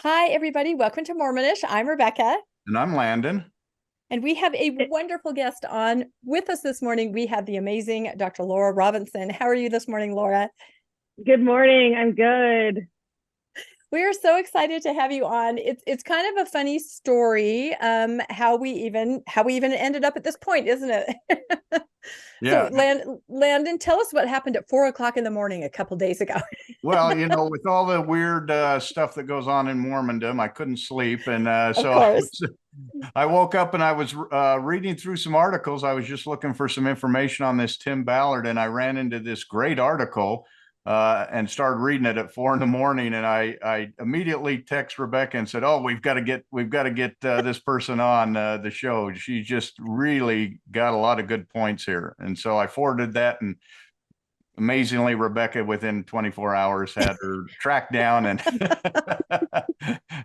Hi, everybody. Welcome to Mormonish. I'm Rebecca, And I'm Landon. and we have a wonderful guest on with us this morning. We have the amazing Dr. Laura Robinson. How are you this morning, Laura? Good morning. I'm good. We are so excited to have you on. It's kind of a funny story, how we even ended up at this point, isn't it? Yeah. So, Landon, tell us what happened at 4 o'clock in the morning a couple days ago. Well, with all the weird stuff that goes on in Mormondom, I couldn't sleep. And Of so course. I woke up and I was reading through some articles. I was just looking for some information on this Tim Ballard, and I ran into this great article and started reading it at 4 in the morning. And I immediately text Rebecca and said, "Oh, we've got to get this person on the show. She just really got a lot of good points here." And so I forwarded that, and amazingly, Rebecca within 24 hours had her tracked down and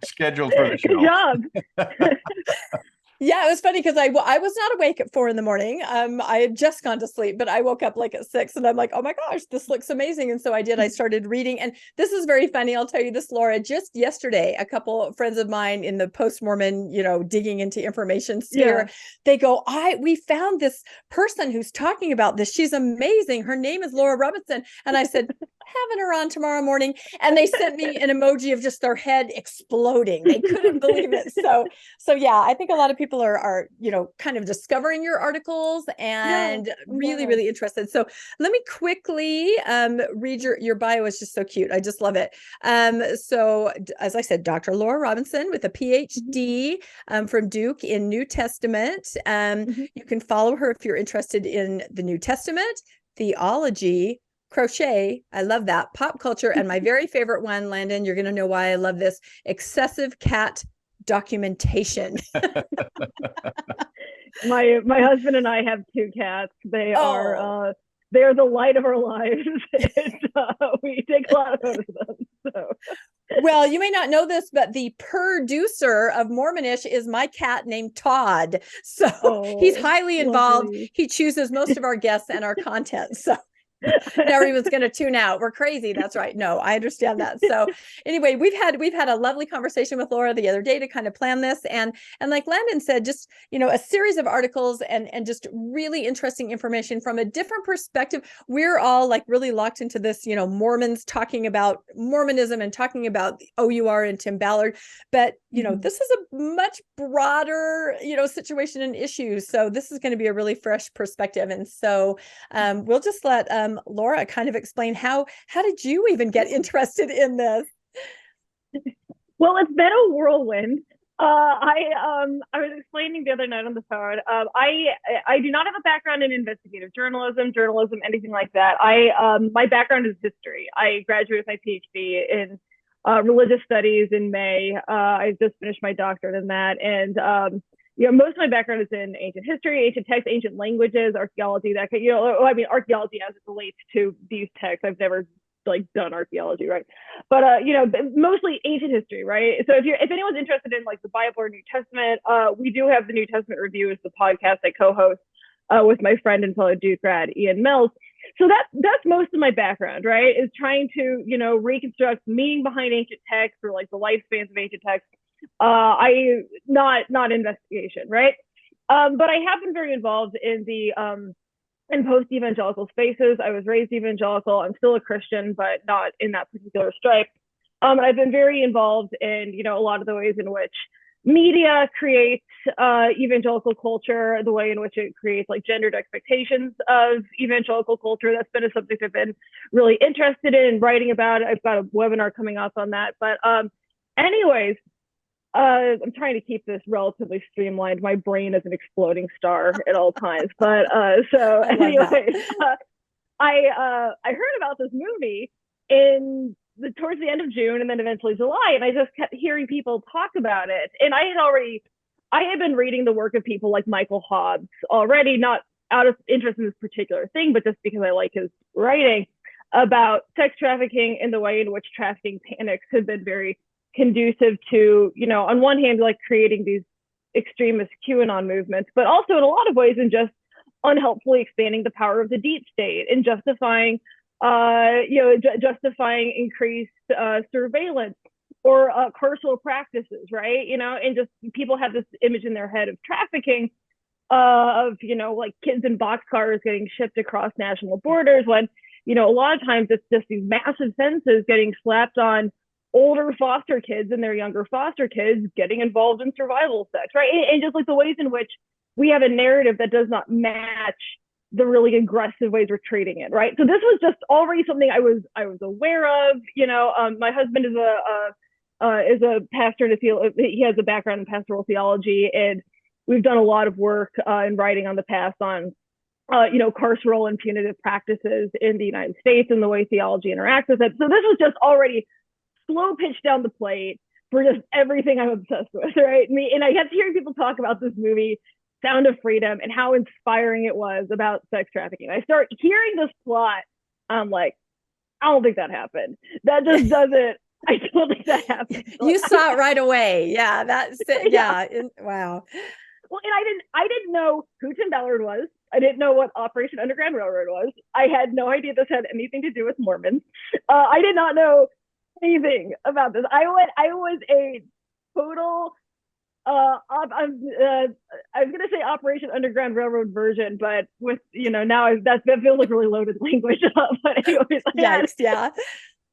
scheduled for the Good show. job. Yeah, it was funny because I was not awake at 4 in the morning. I had just gone to sleep, but I woke up like at 6, and I'm like, oh my gosh, this looks amazing. And so I did. I started reading, and this is very funny. I'll tell you this, Laura. Just yesterday, a couple of friends of mine in the post-Mormon, digging into information sphere, they go, we found this person who's talking about this. She's amazing. Her name is Laura Robinson. And I said, having her on tomorrow morning. And they sent me an emoji of just their head exploding. They couldn't believe it. So yeah, I think a lot of people are kind of discovering your articles and really interested. So let me quickly read your bio. Is just so cute. I just love it. So as I said, Dr. Laura Robinson with a PhD from Duke in New Testament. You can follow her if you're interested in the New Testament, theology, crochet. I love that. Pop culture. And my very favorite one, Landon, you're going to know why I love this: excessive cat documentation. My husband and I have 2 cats. They are the light of our lives. We take a lot of photos of them. So. Well, you may not know this, but the producer of Mormonish is my cat named Todd. So he's highly involved. Lovely. He chooses most of our guests and our content. So now everyone's going to tune out. We're crazy. That's right. No, I understand that. So anyway, we've had a lovely conversation with Laura the other day to kind of plan this. And like Landon said, just, a series of articles and just really interesting information from a different perspective. We're all like really locked into this, Mormons talking about Mormonism and talking about O.U.R. and Tim Ballard. But, this is a much broader, situation and issues. So this is going to be a really fresh perspective. And so we'll just let Laura kind of explain how did you even get interested in this? Well, it's been a whirlwind. I was explaining the other night on the phone. I do not have a background in investigative journalism, anything like that. My background is history. I graduated with my PhD in religious studies in May. I just finished my doctorate in that, and most of my background is in ancient history, ancient texts, ancient languages, archaeology. Archaeology as it relates to these texts. I've never done archaeology, right? But mostly ancient history, right? So if anyone's interested in the Bible or New Testament, we do have the New Testament Review as the podcast I co-host with my friend and fellow Duke grad Ian Mills. So that's most of my background, right? Is trying to reconstruct meaning behind ancient texts or the lifespans of ancient texts. Not investigation, right? But I have been very involved in the in post-evangelical spaces. I was raised evangelical. I'm still a Christian, but not in that particular stripe. And I've been very involved in, a lot of the ways in which media creates evangelical culture, the way in which it creates gendered expectations of evangelical culture. That's been a subject I've been really interested in writing about. I've got a webinar coming up on that. But anyways, I'm trying to keep this relatively streamlined. My brain is an exploding star at all times. But so anyways, I heard about this movie towards the end of June and then eventually July, and I just kept hearing people talk about it. And I had been reading the work of people like Michael Hobbs already, not out of interest in this particular thing, but just because I like his writing about sex trafficking and the way in which trafficking panics have been very conducive to, on one hand, creating these extremist QAnon movements, but also in a lot of ways in just unhelpfully expanding the power of the deep state and justifying justifying increased surveillance or carceral practices, right? And just people have this image in their head of trafficking, of, like kids in boxcars getting shipped across national borders, when, a lot of times it's just these massive sentences getting slapped on older foster kids and their younger foster kids getting involved in survival sex, right? And just like the ways in which we have a narrative that does not match the really aggressive ways we're treating it, right? So this was just already something I was aware of. My husband is a pastor in he has a background in pastoral theology, and we've done a lot of work in writing on the past on carceral and punitive practices in the United States and the way theology interacts with it. So this was just already slow pitch down the plate for just everything I'm obsessed with, right? And I kept hearing people talk about this movie, Sound of Freedom, and how inspiring it was about sex trafficking. I start hearing this plot, I'm like, I don't think that happened. That just doesn't. I don't think that happened. You saw it right away. Yeah, that's it. Yeah. Wow. Well, and I didn't know who Tim Ballard was. I didn't know what Operation Underground Railroad was. I had no idea this had anything to do with Mormons. I did not know anything about this. I was a total I was gonna say Operation Underground Railroad version, but with now that feels like really loaded language. But anyways,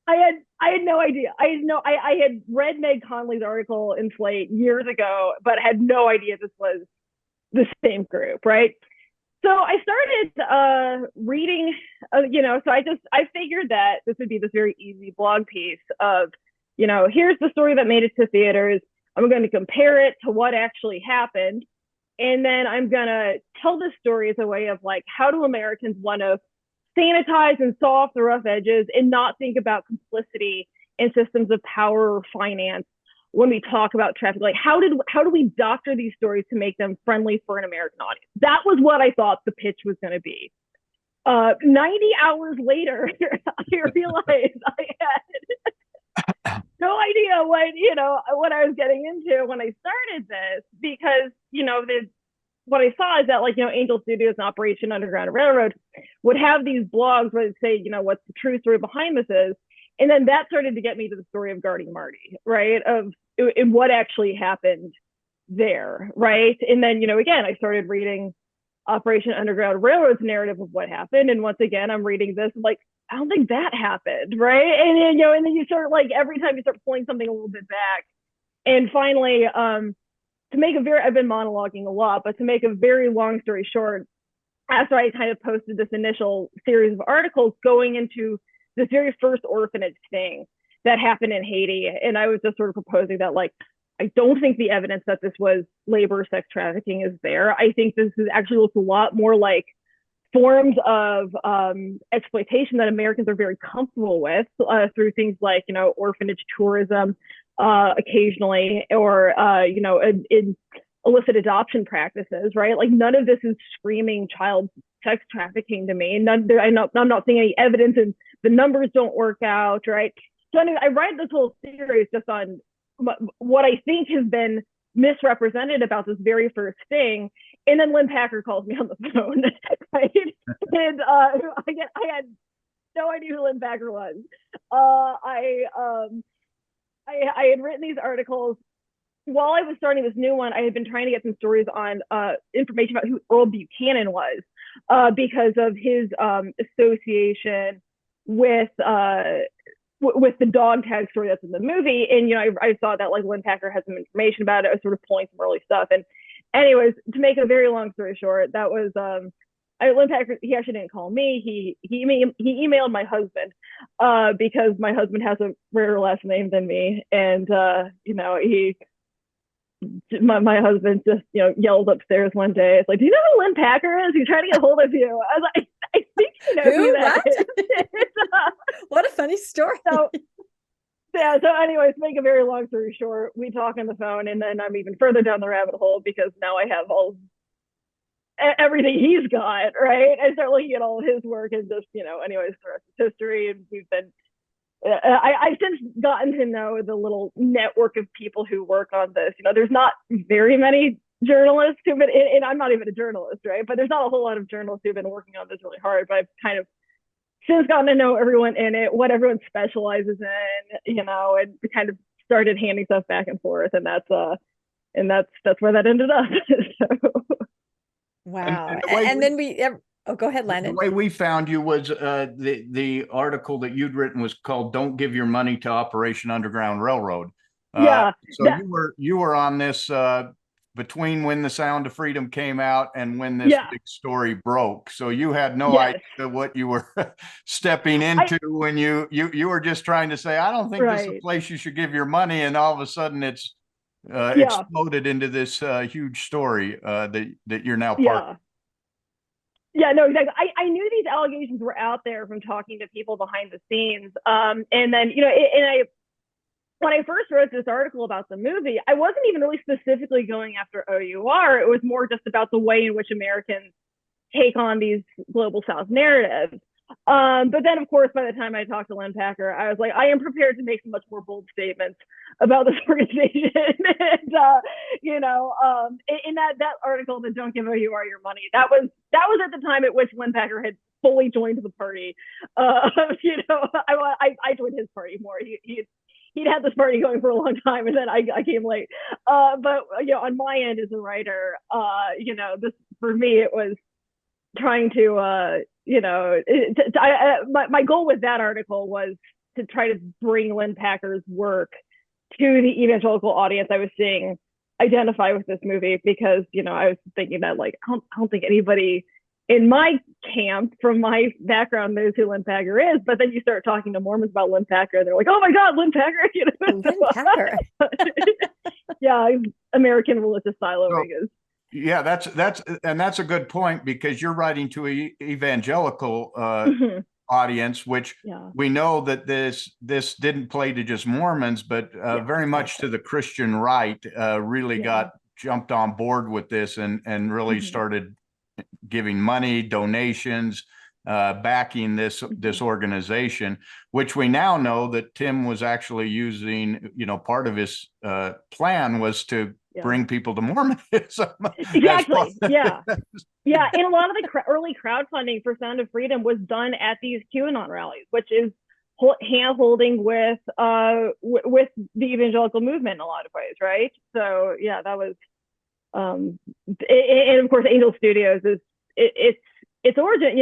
I had no idea. I had read Meg Conley's article in Slate years ago, but had no idea this was the same group, right? So I started reading, so I figured that this would be this very easy blog piece of, here's the story that made it to theaters. I'm going to compare it to what actually happened. And then I'm going to tell this story as a way of like, how do Americans want to sanitize and saw off the rough edges and not think about complicity in systems of power or finance when we talk about trafficking? Like, how do we doctor these stories to make them friendly for an American audience? That was what I thought the pitch was going to be. 90 hours later, I realized I had no idea what I was getting into when I started this, because what I saw is that Angel Studios and Operation Underground Railroad would have these blogs where they'd say, what the true story behind this is. And then that started to get me to the story of guarding Marty, right? Of what actually happened there, right? And then, again, I started reading Operation Underground Railroad's narrative of what happened. And once again, I'm reading this like, I don't think that happened, right? And then, and then you start every time you start pulling something a little bit back. And finally, I've been monologuing a lot, but to make a very long story short, after I kind of posted this initial series of articles going into this very first orphanage thing that happened in Haiti, and I was just sort of proposing that I don't think the evidence that this was labor or sex trafficking is there. I think this actually looks a lot more like forms of exploitation that Americans are very comfortable with through things like, orphanage tourism occasionally, or, in illicit adoption practices, right? Like none of this is screaming child sex trafficking to me. I'm not seeing any evidence, and the numbers don't work out, right? So anyway, I write this whole series just on what I think has been misrepresented about this very first thing. And then Lynn Packer calls me on the phone, right? And I had no idea who Lynn Packer was. I had written these articles while I was starting this new one. I had been trying to get some stories on information about who Earl Buchanan was, because of his association with the dog tag story that's in the movie. And I saw that Lynn Packer had some information about it. I was sort of pulling some early stuff. And anyways, to make a very long story short, that was Lynn Packer. He actually didn't call me. He emailed my husband, because my husband has a rarer last name than me, and my husband just yelled upstairs one day. It's like, do you know who Lynn Packer is? He's trying to get hold of you. I was like, I think you know who that is. What a funny story. So anyways, make a very long story short, we talk on the phone, and then I'm even further down the rabbit hole because now I have everything he's got, right? I start looking at all of his work, and just anyways, the rest is history. And we've been I've since gotten to know the little network of people who work on this. There's not very many journalists who've been, and I'm not even a journalist, right? But there's not a whole lot of journalists who've been working on this really hard. But I've kind of since gotten to know everyone in it, what everyone specializes in, and kind of started handing stuff back and forth, and that's where that ended up. So. Wow. And And then oh, go ahead, the Landon. way we found you was the article that you'd written was called "Don't Give Your Money to Operation Underground Railroad." Yeah. So you were on this between when The Sound of Freedom came out and when this big story broke. So you had no idea what you were stepping into when you were just trying to say, I don't think this is a place you should give your money, and all of a sudden it's exploded into this huge story that you're now part of. Yeah, no, exactly. I knew these allegations were out there from talking to people behind the scenes. And then, when I first wrote this article about the movie, I wasn't even really specifically going after OUR. It was more just about the way in which Americans take on these global South narratives. But then, of course, by the time I talked to Lynn Packer, I was like, I am prepared to make some much more bold statements about this organization. And, in that article, the "Don't Give OUR Your Money," that was at the time at which Lynn Packer had fully joined the party. I joined his party more. He'd had this party going for a long time, and then I came late. But on my end as a writer, this for me, it was trying to my goal with that article was to try to bring Lynn Packer's work to the evangelical audience I was seeing identify with this movie, because I was thinking that, like, I don't think anybody in my camp from my background knows who Lynn Packer is. But then you start talking to Mormons about Lynn Packer, and they're like, oh my God, Lynn Packer. Lynn Packer. Yeah, American religious siloing is. Yeah, that's a good point, because you're writing to an evangelical audience, which we know that this didn't play to just Mormons, but very much to the Christian right. Really got jumped on board with this and really started giving money, donations, backing this organization, which we now know that Tim was actually using. Part of his plan was to bring people to Mormonism. Exactly. Yeah. And a lot of the early crowdfunding for Sound of Freedom was done at these QAnon rallies, which is hand holding with the evangelical movement in a lot of ways, right? So yeah, that was. And of course, Angel Studios is its origin.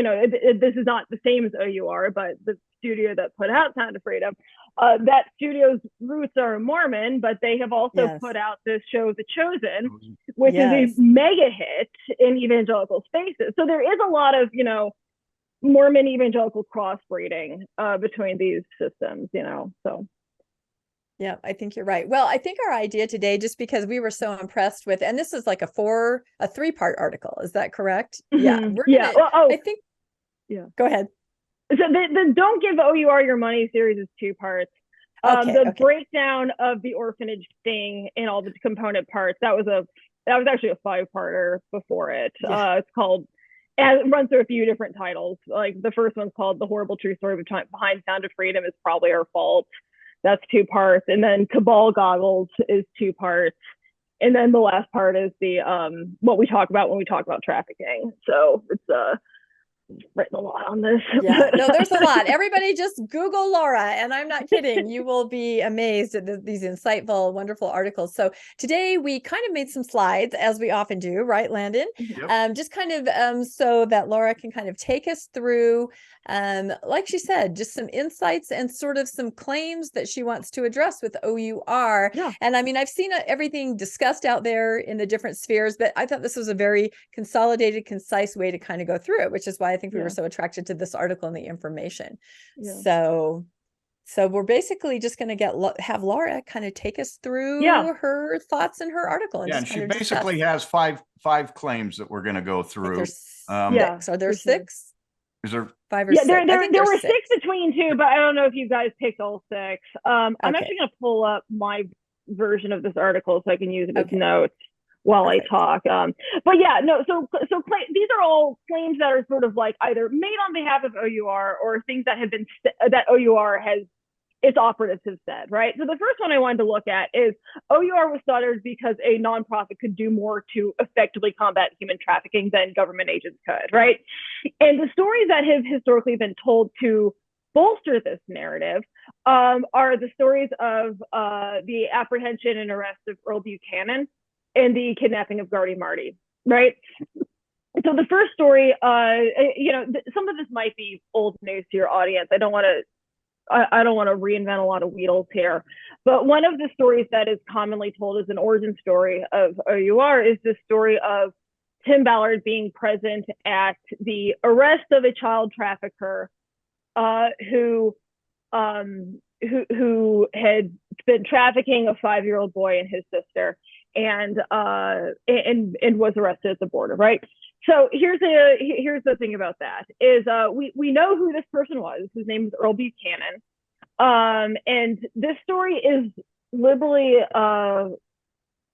This is not the same as OUR, but the studio that put out Sound of Freedom, that studio's roots are Mormon, but they have also put out this show, The Chosen, which is a mega hit in evangelical spaces. So there is a lot of Mormon evangelical crossbreeding between these systems. So. Yeah, I think you're right. Well, I think our idea today, just because we were so impressed with, and this is like a 3-part article, is that correct? Yeah. I think. Yeah. Go ahead. So the "Don't Give OUR Your Money" series is 2 parts. The breakdown of the orphanage thing and all the component parts, that was actually a 5-parter before it. It's called, and it runs through a few different titles. Like the first one's called "The Horrible True Story Behind Sound of Freedom Is Probably Our Fault." That's 2 parts. And then Cabal Goggles is 2 parts. And then the last part is the what we talk about when we talk about trafficking. So it's written a lot on this. Yeah, no, there's a lot. Everybody just Google Laura, and I'm not kidding. You will be amazed at these insightful, wonderful articles. So today we kind of made some slides, as we often do, right, Landon? Yep. Just kind of so that Laura can kind of take us through, like she said, just some insights and sort of some claims that she wants to address with OUR. Yeah. And I mean, I've seen everything discussed out there in the different spheres, but I thought this was a very consolidated, concise way to kind of go through it, which is why I think we were so attracted to this article and the information. Yeah. So we're basically just going to have Laura kind of take us through her thoughts in her article. And she basically has five claims that we're going to go through. There's 6. Are there 6? Is there 5 or 6? There were 6 between 2, but I don't know if you guys picked all 6. I'm actually going to pull up my version of this article so I can use it as notes while I talk. But yeah, no, so these are all claims that are sort of like either made on behalf of OUR or things that have been that OUR has its operatives have said, right? So the first one I wanted to look at is OUR was started because a nonprofit could do more to effectively combat human trafficking than government agents could, right? And the stories that have historically been told to bolster this narrative are the stories of the apprehension and arrest of Earl Buchanan and the kidnapping of Gardy Marty, right? So the first story, some of this might be old news to your audience. I don't want to reinvent a lot of wheels here, but one of the stories that is commonly told as an origin story of OUR is the story of Tim Ballard being present at the arrest of a child trafficker who had been trafficking a 5-year-old boy and his sister, and was arrested at the border, right? So here's the thing about that is we know who this person was. His name is Earl Buchanan, and this story is liberally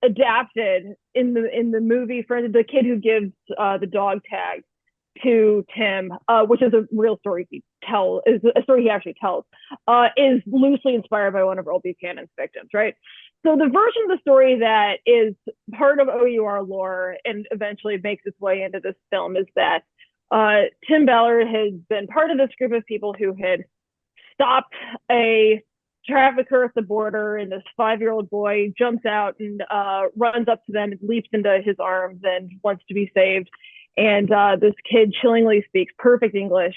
adapted in the movie for the kid who gives the dog tag to Tim, which is a real story is a story he actually tells, is loosely inspired by one of Earl Buchanan's victims, right? So the version of the story that is part of OUR lore and eventually makes its way into this film is that Tim Ballard had been part of this group of people who had stopped a trafficker at the border, and this 5-year-old boy jumps out and runs up to them and leaps into his arms and wants to be saved. And this kid chillingly speaks perfect English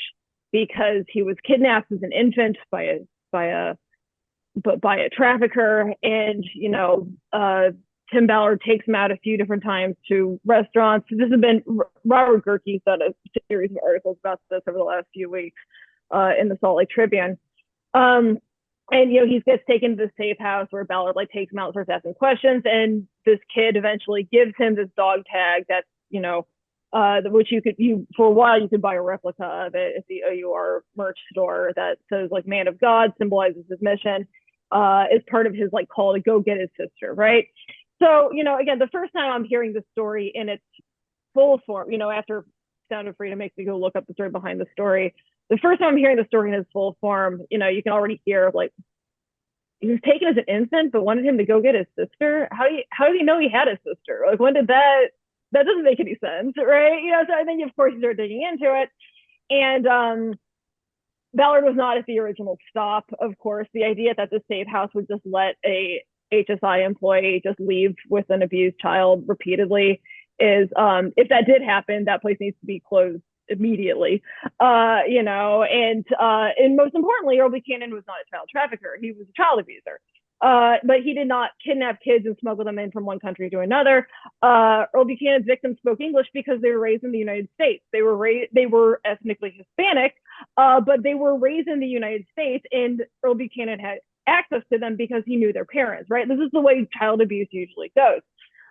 because he was kidnapped as an infant by a trafficker. And Tim Ballard takes him out a few different times to restaurants. This has been Robert Gerke's done a series of articles about this over the last few weeks in the Salt Lake Tribune. And he gets taken to the safe house where Ballard takes him out and starts asking questions, and this kid eventually gives him this dog tag that's which for a while you could buy a replica of it at the OUR merch store that says man of God, symbolizes his mission, is part of his call to go get his sister, right? So again, the first time I'm hearing this story in its full form, after Sound of Freedom makes me go look up the story behind the story, the first time I'm hearing the story in its full form, you can already hear he was taken as an infant but wanted him to go get his sister. How do you know he had a sister? When did that doesn't make any sense, right? So I think, of course, you start digging into it. And Ballard was not at the original stop, of course. The idea that the safe house would just let a HSI employee just leave with an abused child repeatedly is, if that did happen, that place needs to be closed immediately. And most importantly, Earl Buchanan was not a child trafficker. He was a child abuser. But he did not kidnap kids and smuggle them in from one country to another. Earl Buchanan's victims spoke English because they were raised in the United States. They were ethnically Hispanic, but they were raised in the United States, and Earl Buchanan had access to them because he knew their parents, right? This is the way child abuse usually goes.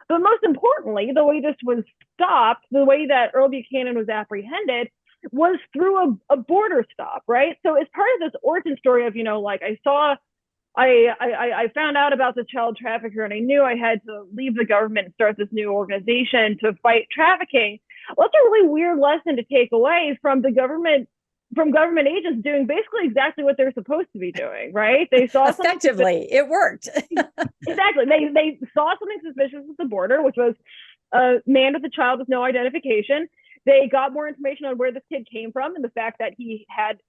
But most importantly, the way this was stopped, the way that Earl Buchanan was apprehended, was through a border stop, right? So as part of this origin story of, I found out about the child trafficker and I knew I had to leave the government and start this new organization to fight trafficking. Well, that's a really weird lesson to take away from government agents doing basically exactly what they're supposed to be doing, right? They saw effectively, it worked. Exactly. They saw something suspicious at the border, which was a man with a child with no identification. They got more information on where this kid came from and the fact that he had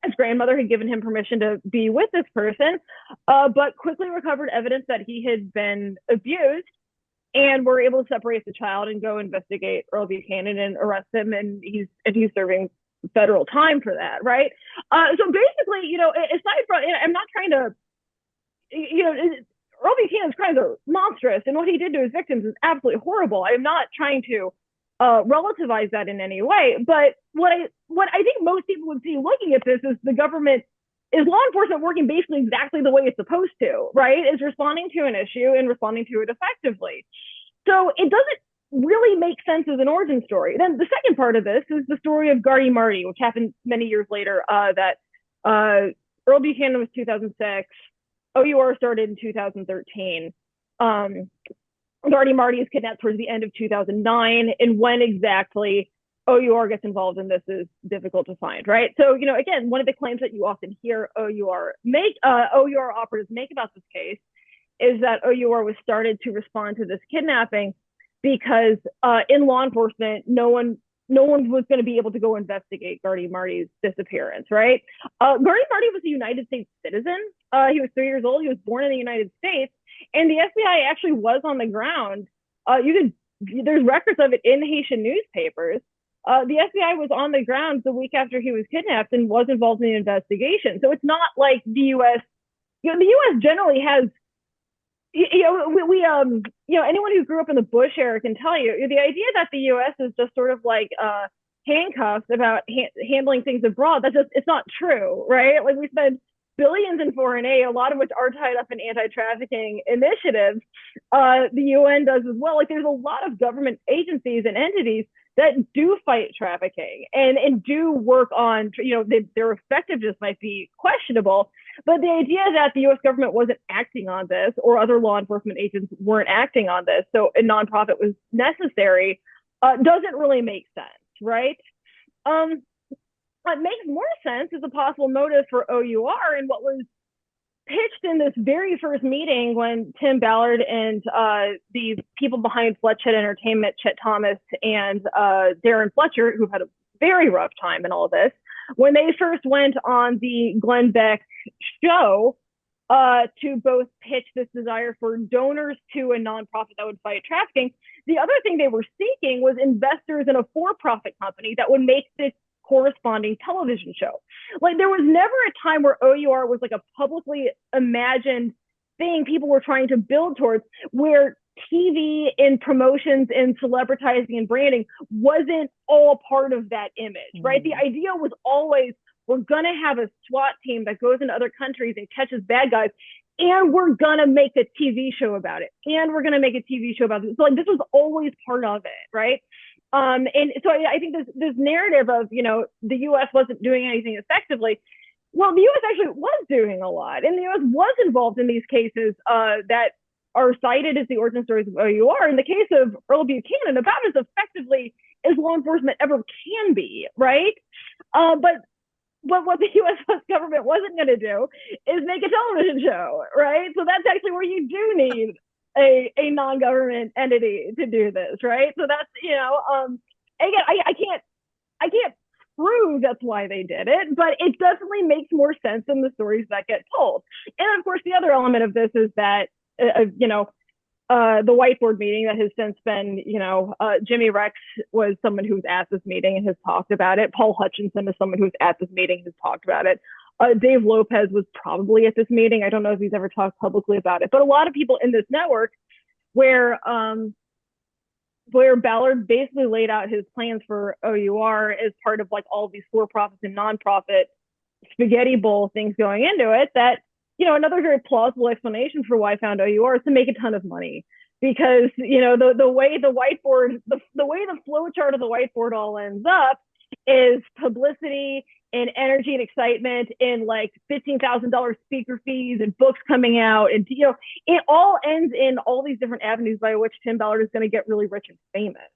his grandmother had given him permission to be with this person, but quickly recovered evidence that he had been abused, and were able to separate the child and go investigate Earl Buchanan and arrest him, and he's serving federal time for that, right? So basically, aside from, I'm not trying to, Earl Buchanan's crimes are monstrous, and what he did to his victims is absolutely horrible. I'm not trying to relativize that in any way, but what I think most people would see looking at this is law enforcement working basically exactly the way it's supposed to, right? Is responding to an issue and responding to it effectively. So it doesn't really make sense as an origin story. Then the second part of this is the story of Gardy Marty, which happened many years later, that Earl Buchanan was 2006, OUR started in 2013. Gardy Marty is kidnapped towards the end of 2009, and when exactly OUR gets involved in this is difficult to find, right? So, again, one of the claims that you often hear OUR operatives make about this case is that OUR was started to respond to this kidnapping because in law enforcement, no one no one was going to be able to go investigate Gardy Marty's disappearance, right? Gardy Marty was a United States citizen. He was 3 years old. He was born in the United States, and the FBI actually was on the ground. There's records of it in Haitian newspapers. The FBI was on the ground the week after he was kidnapped and was involved in the investigation. So it's not like the U.S. The U.S. generally has, anyone who grew up in the Bush era can tell you the idea that the U.S. is just sort of like handcuffed about handling things abroad. It's not true, right? Like, we spend billions in foreign aid, a lot of which are tied up in anti-trafficking initiatives. The UN does as well. Like, there's a lot of government agencies and entities that do fight trafficking and do work on, their effectiveness might be questionable, but the idea that the U.S. government wasn't acting on this, or other law enforcement agents weren't acting on this, so a nonprofit was necessary, doesn't really make sense, right? What makes more sense is a possible motive for OUR, and what was pitched in this very first meeting when Tim Ballard and the people behind Fletched Entertainment, Chet Thomas and Darren Fletcher, who've had a very rough time in all of this, when they first went on the Glenn Beck show to both pitch this desire for donors to a nonprofit that would fight trafficking, the other thing they were seeking was investors in a for-profit company that would make this corresponding television show. Like, there was never a time where OUR was like a publicly imagined thing people were trying to build towards, where TV and promotions and celebritizing and branding wasn't all part of that image, right? The idea was always, we're gonna have a SWAT team that goes into other countries and catches bad guys, and we're gonna make a TV show about it, and we're gonna make a TV show about this. So, like, this was always part of it, right? And so I think this narrative of, the U.S. wasn't doing anything effectively. Well, the U.S. actually was doing a lot, and the U.S. was involved in these cases that are cited as the origin stories of OUR. In the case of Earl Buchanan, about as effectively as law enforcement ever can be, right? But what the U.S. government wasn't going to do is make a television show, right? So that's actually where you do need a non-government entity to do this, right? So that's, again, I can't prove that's why they did it, but it definitely makes more sense than the stories that get told. And of course, the other element of this is that, the whiteboard meeting that has since been, Jimmy Rex was someone who was at this meeting and has talked about it. Paul Hutchinson is someone who's at this meeting and has talked about it. Dave Lopez was probably at this meeting. I don't know if he's ever talked publicly about it, but a lot of people in this network where Ballard basically laid out his plans for OUR as part of like all these for-profits and non-profit spaghetti bowl things going into it, that, another very plausible explanation for why I found OUR is to make a ton of money. Because, the way the whiteboard, the way the flow chart of the whiteboard all ends up is publicity and energy and excitement and like $15,000 speaker fees and books coming out. And, it all ends in all these different avenues by which Tim Ballard is going to get really rich and famous.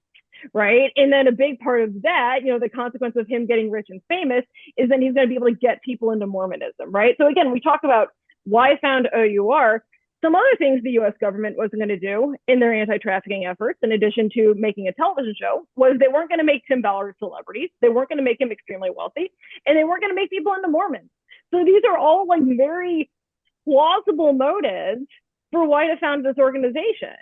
Right. And then a big part of that, the consequence of him getting rich and famous is then he's going to be able to get people into Mormonism. Right. So again, we talk about why I found OUR. Some other things the U.S. government wasn't going to do in their anti-trafficking efforts, in addition to making a television show, was they weren't going to make Tim Ballard celebrities. They weren't going to make him extremely wealthy, and they weren't going to make people into Mormons. So these are all like very plausible motives for why to found this organization.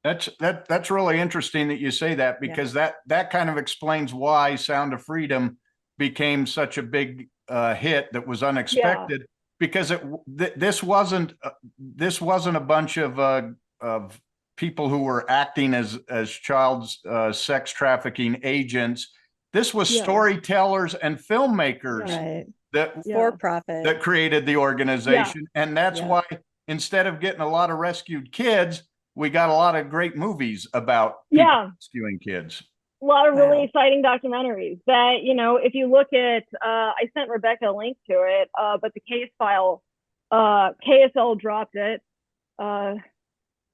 That's really interesting that you say that, because that kind of explains why Sound of Freedom became such a big hit that was unexpected. Yeah. Because this wasn't a bunch of people who were acting as child sex trafficking agents. This was storytellers and filmmakers that created the organization, and that's why instead of getting a lot of rescued kids, we got a lot of great movies about rescuing kids. A lot of really exciting documentaries that, if you look at, I sent Rebecca a link to it, but the case file, KSL dropped it. I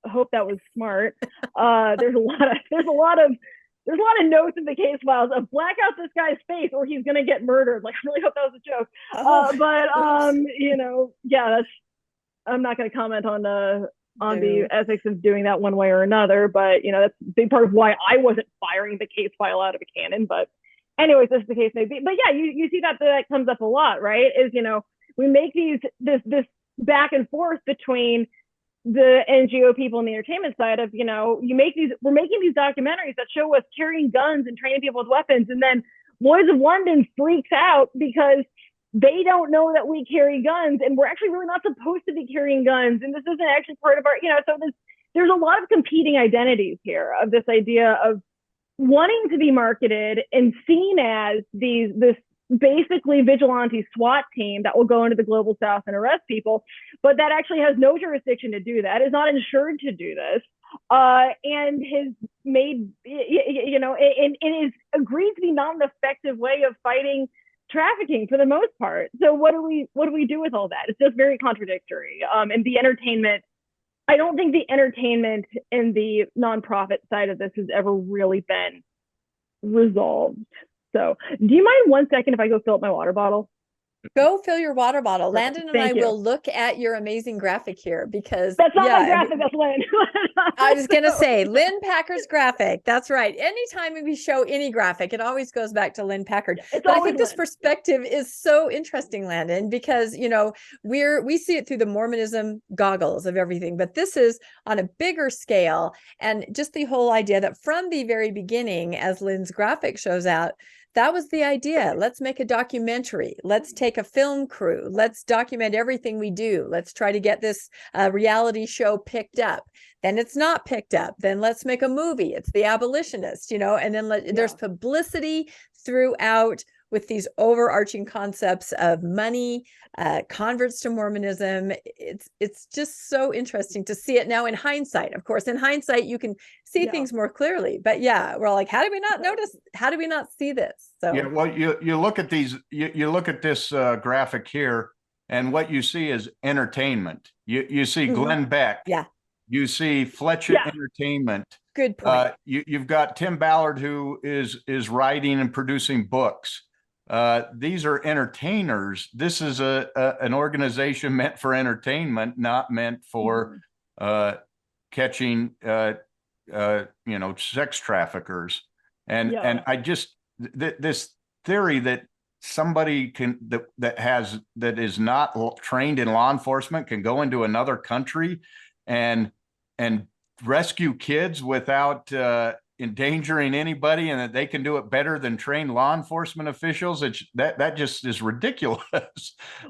hope that was smart. There's a lot of notes in the case files of black out this guy's face or he's going to get murdered. Like, I really hope that was a joke. I'm not going to comment on on the No. ethics of doing that one way or another. But, that's a big part of why I wasn't firing the case file out of a cannon. But anyways, this is the case may be. But yeah, you see that comes up a lot, right? Is, we make this back and forth between the NGO people and the entertainment side of, we're making these documentaries that show us carrying guns and training people with weapons. And then Lloyd's of London freaks out because they don't know that we carry guns, and we're actually really not supposed to be carrying guns. And this isn't actually part of our, so there's a lot of competing identities here of this idea of wanting to be marketed and seen as this basically vigilante SWAT team that will go into the global south and arrest people, but that actually has no jurisdiction to do that, is not insured to do this, and has made, and is agreed to be not an effective way of fighting trafficking for the most part. So what do we do with all that? It's just very contradictory. And the entertainment, I don't think the entertainment and the nonprofit side of this has ever really been resolved. So do you mind 1 second if I go fill up my water bottle? Go fill your water bottle. Landon and I Thank you. will look at your amazing graphic here because That's not my graphic, that's Lynn. I was going to say Lynn Packer's graphic. That's right. Anytime we show any graphic, it always goes back to Lynn Packer. But I think this perspective is so interesting, Landon, because, we see it through the Mormonism goggles of everything, but this is on a bigger scale. And just the whole idea that from the very beginning, as Lynn's graphic shows out, that was the idea. Let's make a documentary. Let's take a film crew. Let's document everything we do. Let's try to get this reality show picked up. Then it's not picked up. Then let's make a movie. It's The Abolitionist, and then there's publicity throughout with these overarching concepts of money, converts to Mormonism. It's just so interesting to see it now in hindsight. Of course, in hindsight, you can see things more clearly. But yeah, we're like, how did we not notice? How do we not see this? So yeah, well, you look at these, you look at this graphic here, and what you see is entertainment. You see Glenn Beck. Yeah. You see Fletcher Entertainment. Good point. You've got Tim Ballard, who is writing and producing books. These are entertainers. This is an organization meant for entertainment, not meant for catching sex traffickers. And I just this theory that somebody that is not trained in law enforcement can go into another country and rescue kids without endangering anybody, and that they can do it better than trained law enforcement officials. That just is ridiculous.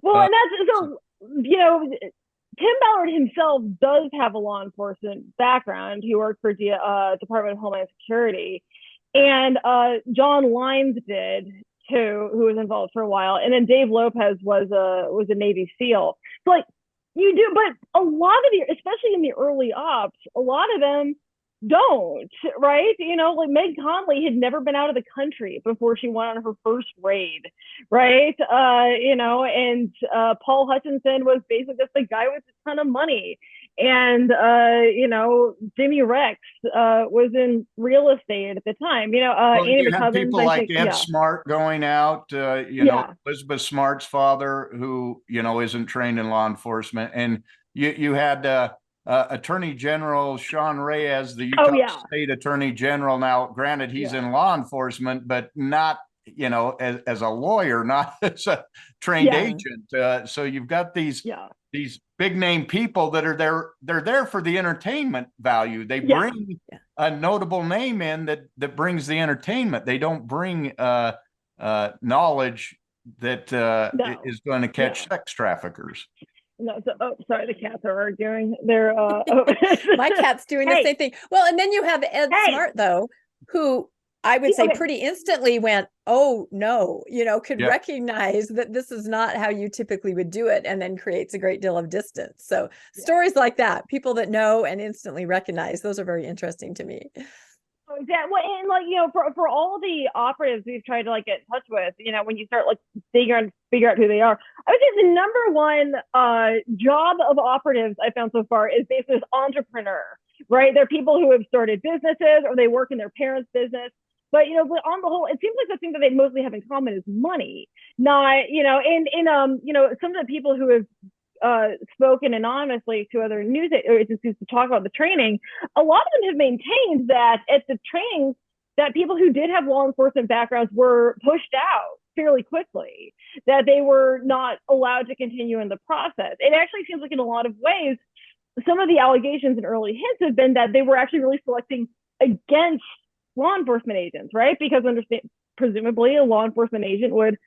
Well, and that's so, Tim Ballard himself does have a law enforcement background. He worked for the Department of Homeland Security, and John Lyons did too, who was involved for a while, and then Dave Lopez was a Navy SEAL. So like you do, but a lot of the, especially in the early ops, a lot of them don't, right? Like Meg Conley had never been out of the country before she went on her first raid, right? And Paul Hutchinson was basically just a guy with a ton of money. And, Jimmy Rex was in real estate at the time. Andy McCubbins, people like Ed Smart going out, Elizabeth Smart's father, who, isn't trained in law enforcement. And you had Attorney General Sean Reyes, the Utah State Attorney General. Now, granted, he's in law enforcement, but not, as a lawyer, not as a trained agent. So you've got these big name people that are there. They're there for the entertainment value. They bring a notable name in that brings the entertainment. They don't bring knowledge that is going to catch sex traffickers. No, sorry, the cats are arguing. They're my cat's doing the same thing. Well, and then you have Ed Smart, though, who I would say pretty instantly went, oh no, could recognize that this is not how you typically would do it, and then creates a great deal of distance. So stories like that, people that know and instantly recognize, those are very interesting to me. Yeah, well, and for all the operatives we've tried to get in touch with, when you start figure out who they are, I would say the number one job of operatives I found so far is basically this entrepreneur, right? They're people who have started businesses or they work in their parents' business. But on the whole, it seems like the thing that they mostly have in common is money. Not, some of the people who have spoken anonymously to other news agencies to talk about the training, a lot of them have maintained that at the training, that people who did have law enforcement backgrounds were pushed out fairly quickly, that they were not allowed to continue in the process. It actually seems like in a lot of ways, some of the allegations and early hints have been that they were actually really selecting against law enforcement agents, right? Because presumably a law enforcement agent would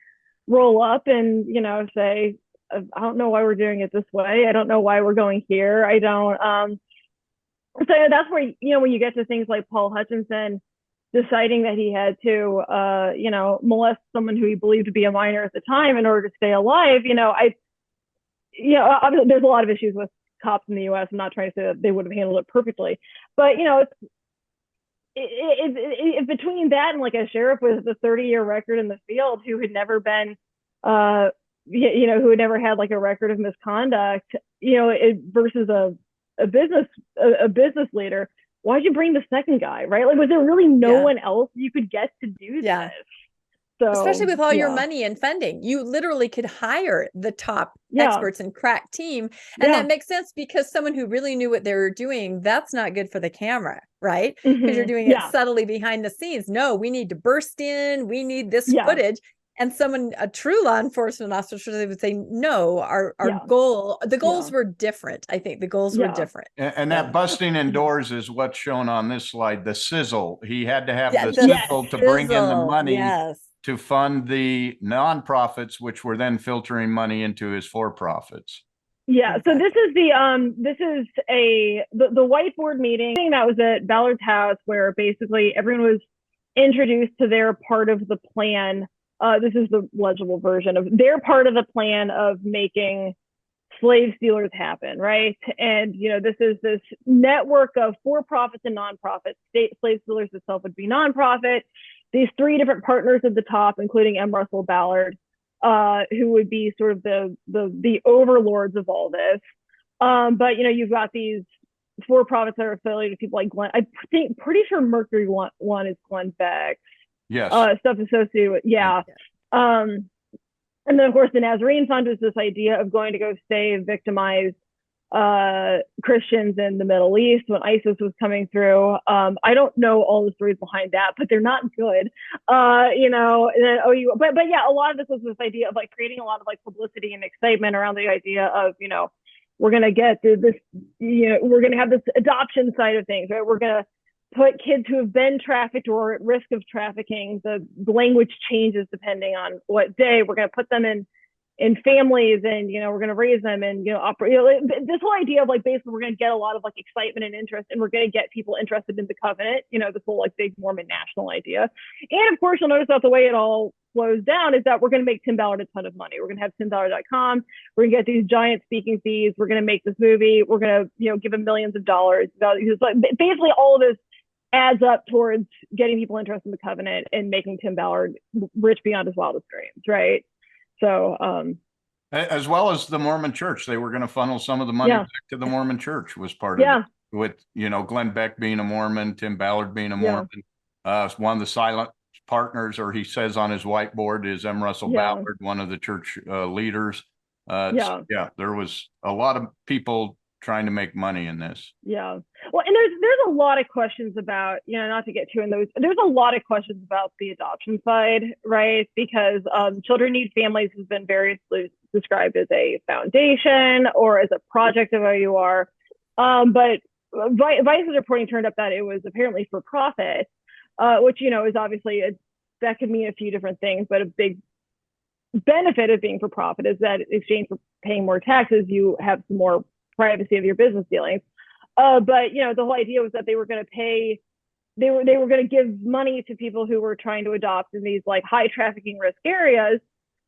roll up and, say, I don't know why we're doing it this way. I don't know why we're going here. I don't. So that's where, when you get to things like Paul Hutchinson deciding that he had to, molest someone who he believed to be a minor at the time in order to stay alive, obviously there's a lot of issues with cops in the U.S. I'm not trying to say that they would have handled it perfectly, but, if between that and like a sheriff with a 30-year record in the field who had never been, who had never had like a record of misconduct, versus a business leader, why'd you bring the second guy, right? Like, was there really no one else you could get to do this? So, especially with all your money and funding, you literally could hire the top experts and crack team. And that makes sense because someone who really knew what they were doing, that's not good for the camera, right? Because you're doing it subtly behind the scenes. No, we need to burst in. We need this footage. And a true law enforcement officer, they would say, no, our goal, the goals were different. I think the goals were different. And that busting in doors is what's shown on this slide, the sizzle. He had to have the sizzle to bring in the money to fund the nonprofits, which were then filtering money into his for-profits. Yeah. So this is the whiteboard meeting that was at Ballard's house, where basically everyone was introduced to their part of the plan. This is the legible version of their part of the plan of making slave stealers happen, right? And, this is this network of for-profits and nonprofits. State slave stealers itself would be nonprofit. These three different partners at the top, including M. Russell Ballard, who would be sort of the overlords of all this. But, you've got these for-profits that are affiliated with people like Glenn. I think, pretty sure Mercury one is Glenn Beck. Yes. Stuff associated with, and then of course the Nazarene Fund was this idea of going to go save victimized Christians in the Middle East when ISIS was coming through. I don't know all the stories behind that, but they're not good. And then OU, but a lot of this was this idea of like creating a lot of like publicity and excitement around the idea of, we're going to get this, we're going to have this adoption side of things, right? We're going to put kids who have been trafficked or at risk of trafficking. The language changes depending on what day. We're going to put them in families, and we're going to raise them, and this whole idea of like basically we're going to get a lot of like excitement and interest, and we're going to get people interested in the covenant. This whole like big Mormon national idea. And of course, you'll notice that the way it all flows down is that we're going to make Tim Ballard a ton of money. We're going to have TimBallard.com. We're going to get these giant speaking fees. We're going to make this movie. We're going to give him millions of dollars. Basically, all of this adds up towards getting people interested in the covenant and making Tim Ballard rich beyond his wildest dreams, right? So, as well as the Mormon Church, they were going to funnel some of the money back to the Mormon Church. Was part of it, with Glenn Beck being a Mormon, Tim Ballard being a Mormon. One of the silent partners, or he says on his whiteboard, is M. Russell Ballard, one of the church leaders. There was a lot of people trying to make money in this. Well, and there's a lot of questions about, not to get too in those, there's a lot of questions about the adoption side, right? Because Children Need Families has been variously described as a foundation or as a project of OUR. But Vice's reporting turned up that it was apparently for profit, which, is obviously, that could mean a few different things, but a big benefit of being for profit is that in exchange for paying more taxes, you have some more privacy of your business dealings. But the whole idea was that they were going to pay, they were going to give money to people who were trying to adopt in these like high trafficking risk areas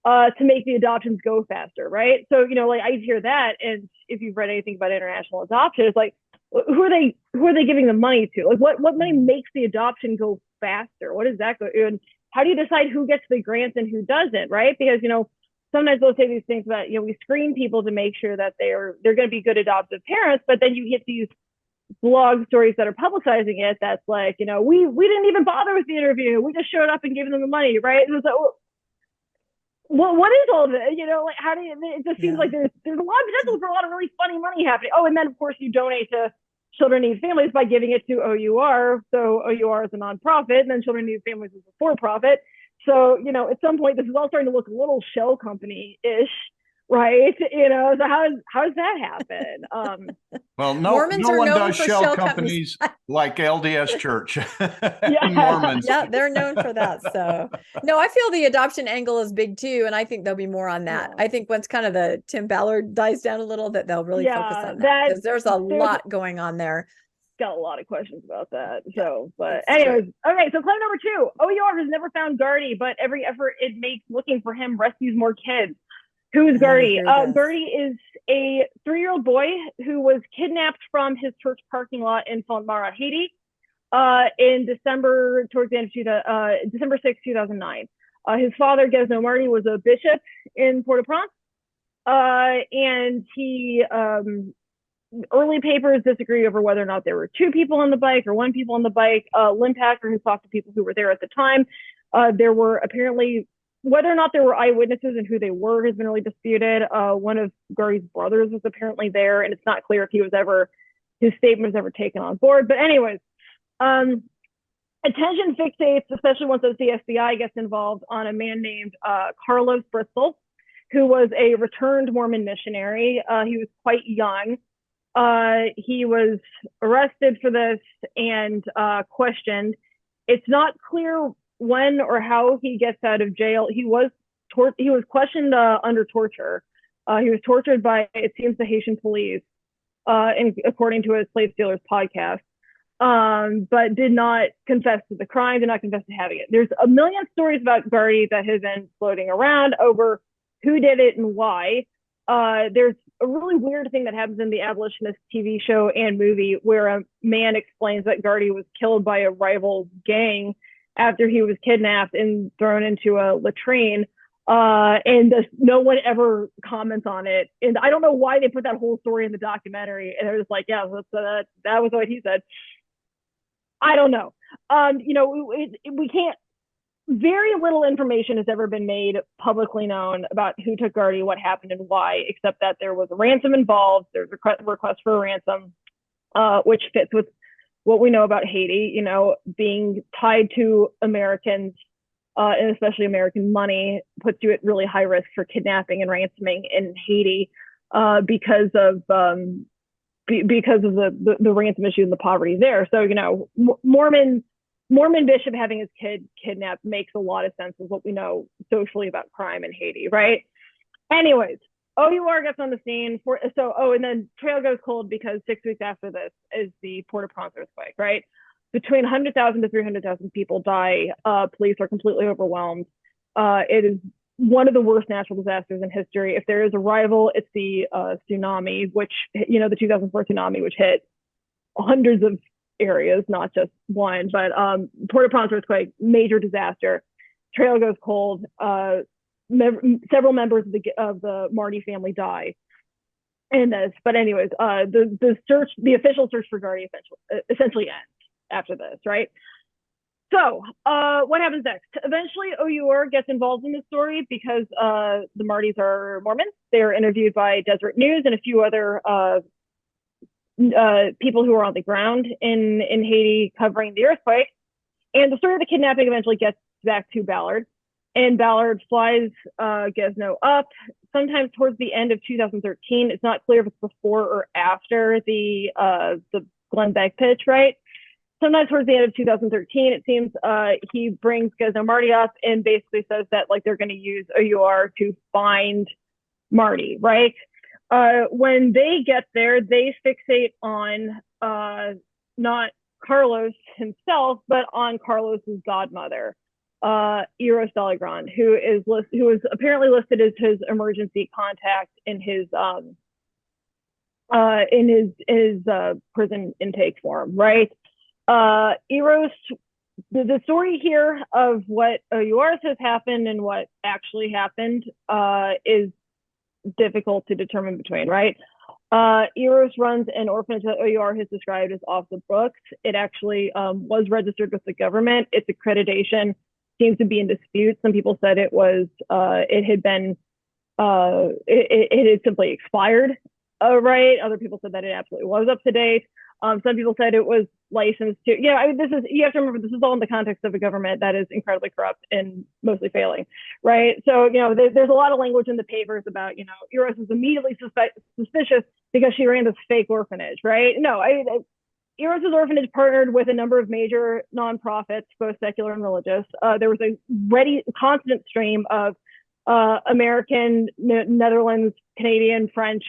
to make the adoptions go faster, right? So like I hear that, and if you've read anything about international adoption, it's like who are they giving the money to? Like what money makes the adoption go faster? What does that go? And how do you decide who gets the grants and who doesn't, right? Because sometimes they'll say these things about, we screen people to make sure that they're going to be good adoptive parents, but then you get these blog stories that are publicizing it that's like, we didn't even bother with the interview. We just showed up and gave them the money, right? And it was like, what is all of it? Like how do you? It just seems Yeah. like there's a lot of potential for a lot of really funny money happening. Oh, and then of course you donate to Children Need Families by giving it to OUR. So OUR is a nonprofit, and then Children Need Families is a for-profit. So at some point this is all starting to look a little shell company-ish, right? So how does that happen? Well, Mormons no are one known does for shell shell companies. companies like LDS Church Yeah. and Mormons. Yeah, they're known for that. So no, I feel the adoption angle is big too, and I think there'll be more on that. Yeah. I think once kind of the Tim Ballard dies down a little, that they'll really focus Yeah, on that because there's a there's lot going on there. got a lot of questions about that. Yeah, So, but it's anyways, true. okay. So claim number 2: OUR has never found Gardy, but every effort it makes looking for him rescues more kids. Who is I Gardy? hear this. Gardy is a 3-year-old boy who was kidnapped from his church parking lot in Fonmara, Haiti, in December, towards the end of December 6, 2009. His father, Gesno Marty, was a bishop in Port-au-Prince, and he early papers disagree over whether or not there were 2 people on the bike or 1 people on the bike. Lynn Packer has talked to people who were there at the time. There were apparently, whether or not there were eyewitnesses and who they were has been really disputed. One of Gardy's brothers was apparently there, and it's not clear if his statement was ever taken on board. But anyways, attention fixates, especially once the FBI gets involved, on a man named Carlos Bristol, who was a returned Mormon missionary. He was quite young. He was arrested for this and questioned. It's not clear when or how he gets out of jail. He was questioned under torture. He was tortured by, it seems, the Haitian police, according to a slave stealers podcast, but did not confess to the crime, did not confess to having it. There's a million stories about Gardy that have been floating around over who did it and why. There's a really weird thing that happens in the abolitionist TV show and movie where a man explains that Gardy was killed by a rival gang after he was kidnapped and thrown into a latrine. And no one ever comments on it. And I don't know why they put that whole story in the documentary. And they're just like, yeah, that was what he said. I don't know. We can't, very little information has ever been made publicly known about who took Gardy, what happened, and why, except that there was a ransom involved. There's a request for a ransom, which fits with what we know about Haiti, being tied to Americans, and especially American money, puts you at really high risk for kidnapping and ransoming in Haiti, because of the ransom issue and the poverty there. So, Mormon bishop having his kid kidnapped makes a lot of sense with what we know socially about crime in Haiti, right? Anyways, OUR gets on the scene and then trail goes cold because 6 weeks after this is the Port-au-Prince earthquake, right? Between 100,000 to 300,000 people die. Police are completely overwhelmed. It is one of the worst natural disasters in history. If there is a rival, it's the tsunami, which, the 2004 tsunami, which hit hundreds of areas, not just one, but Port-au-Prince earthquake, major disaster. Trail goes cold. Several members of the Marty family die in this. But anyways, the official search for Gardy essentially ends after this, right? So what happens next? Eventually, OUR gets involved in the story because the Martys are Mormons. They are interviewed by Deseret News and a few other people who are on the ground in Haiti covering the earthquake. And the story of the kidnapping eventually gets back to Ballard. And Ballard flies Gesno up sometime towards the end of 2013. It's not clear if it's before or after the Glenn Beck pitch, right? Sometime towards the end of 2013, it seems, he brings Gesno Marty up and basically says that they're going to use OUR to find Marty, right? When they get there, they fixate on not Carlos himself, but on Carlos's godmother, Eros Delagrand, who is apparently listed as his emergency contact in his prison intake form, right? Eros, the story here of what OUR has happened and what actually happened is difficult to determine between, right? Eros runs an orphanage that OUR has described as off the books. It actually was registered with the government. Its accreditation seems to be in dispute. Some people said it was it had been it had simply expired, right? Other people said that it absolutely was up to date. Some people said it was licensed to, I mean, this is, you have to remember, this is all in the context of a government that is incredibly corrupt and mostly failing, right? So, there's a lot of language in the papers about, Eros is immediately suspicious because she ran this fake orphanage, right? No, Eros' orphanage partnered with a number of major nonprofits, both secular and religious. There was a constant stream of American, Netherlands, Canadian, French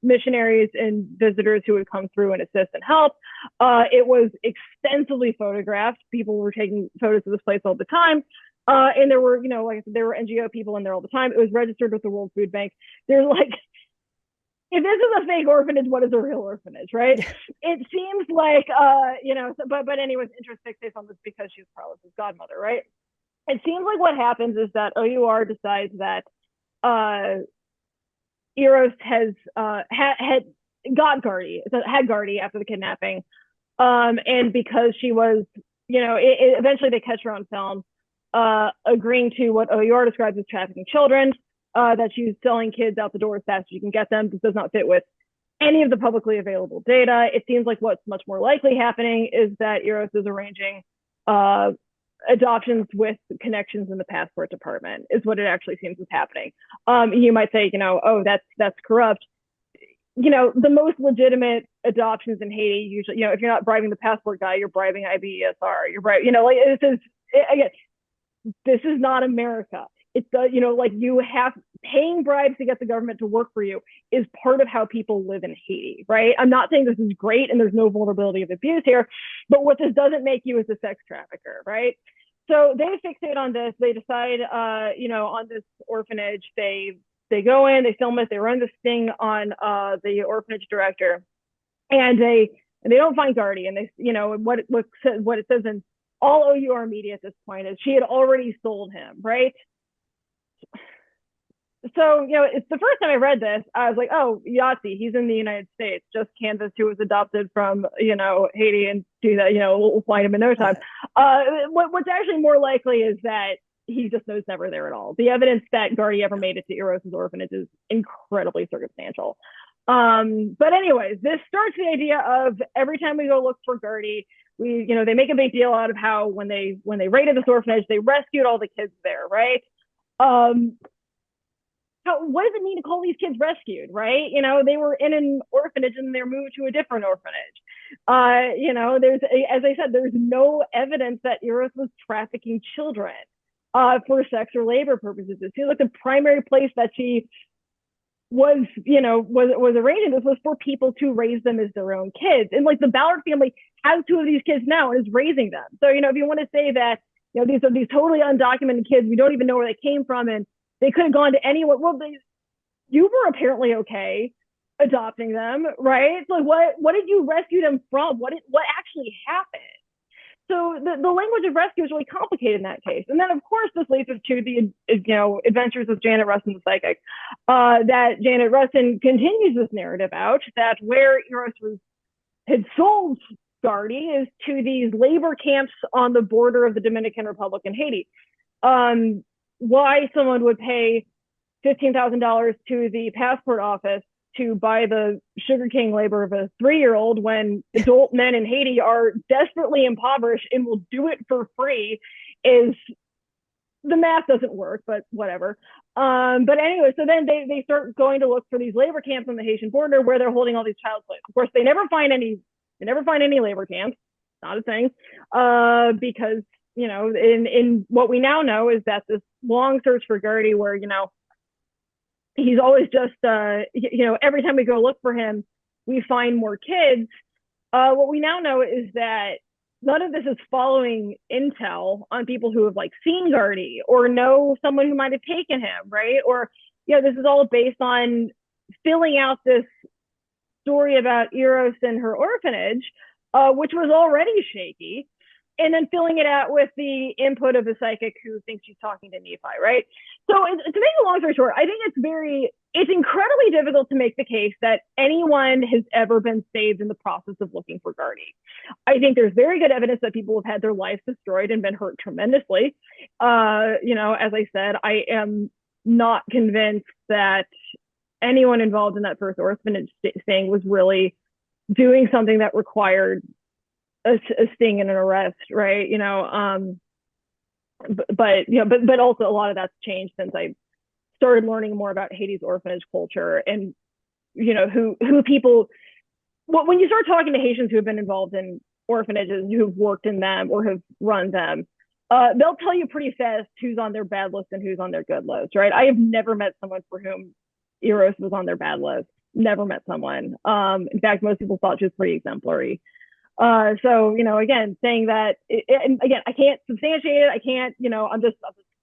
missionaries and visitors who would come through and assist and help. It was extensively photographed. People were taking photos of this place all the time. And there were, like I said, there were NGO people in there all the time. It was registered with the World Food Bank. There's like, if this is a fake orphanage, what is a real orphanage, right? It seems like, but anyways, interest fixates on this because she's Carlos's godmother, right? It seems like what happens is that OUR decides that Eros has had Gardy after the kidnapping, and because she was, eventually they catch her on film, agreeing to what OUR describes as trafficking children, that she's selling kids out the door as fast as you can get them. This does not fit with any of the publicly available data. It seems like what's much more likely happening is that Eros is arranging adoptions with connections in the passport department, is what it actually seems is happening. You might say, oh, that's corrupt. The most legitimate adoptions in Haiti usually, if you're not bribing the passport guy, you're bribing IBESR. You're bribing, this is not America. It's you have paying bribes to get the government to work for you is part of how people live in Haiti, right? I'm not saying this is great and there's no vulnerability of abuse here, but what this doesn't make you is a sex trafficker, right? So they fixate on this. They decide, on this orphanage, they go in, they film it, they run this sting on the orphanage director, and they don't find Gardy. And they, what it says in all OUR media at this point is she had already sold him, right? So, it's the first time I read this, I was like, oh, Yahtzee, he's in the United States, just Kansas, who was adopted from, Haiti, and do that, we'll find him in no time. What's actually more likely is that he just was never there at all. The evidence that Gardy ever made it to Eros' orphanage is incredibly circumstantial. But anyways, this starts the idea of every time we go look for Gardy, they make a big deal out of how when they raided this orphanage, they rescued all the kids there, right? What does it mean to call these kids rescued, right? They were in an orphanage and they're moved to a different orphanage. As I said, there's no evidence that Eros was trafficking children for sex or labor purposes. It seems like the primary place that she was arranging this was for people to raise them as their own kids. And like the Ballard family has two of these kids now and is raising them. So, if you want to say that, these are these totally undocumented kids, we don't even know where they came from, and they could have gone to anyone. Well, you were apparently okay adopting them, right? So what did you rescue them from? What actually happened? So the language of rescue is really complicated in that case. And then, of course, this leads us to the adventures of Janet Rustin, the psychic. That Janet Rustin continues this narrative out that where Eros had sold Gardy is to these labor camps on the border of the Dominican Republic and Haiti. Why someone would pay $15,000 to the passport office to buy the sugarcane labor of a 3-year-old when adult men in Haiti are desperately impoverished and will do it for free is, the math doesn't work, but whatever. But anyway, so then they start going to look for these labor camps on the Haitian border where they're holding all these child slaves. Of course, they never find any labor camps. Not a thing, because in what we now know is that this long search for Gardy, where he's always just every time we go look for him, we find more kids. What we now know is that none of this is following intel on people who have seen Gardy or know someone who might have taken him, right? Or this is all based on filling out this story about Eros and her orphanage, which was already shaky. and then filling it out with the input of the psychic who thinks she's talking to Nephi, right? So to make a long story short, I think it's incredibly difficult to make the case that anyone has ever been saved in the process of looking for Guardy. I think there's very good evidence that people have had their lives destroyed and been hurt tremendously. As I said, I am not convinced that anyone involved in that first orphanage thing was really doing something that required a sting and an arrest, right? But also a lot of that's changed since I started learning more about Haiti's orphanage culture and who people. Well, when you start talking to Haitians who have been involved in orphanages, who've worked in them or have run them, they'll tell you pretty fast who's on their bad list and who's on their good list, right? I have never met someone for whom Eros was on their bad list. Never met someone. In fact, most people thought she was pretty exemplary. So, again, saying that, and again, I can't substantiate it. I can't, I'm just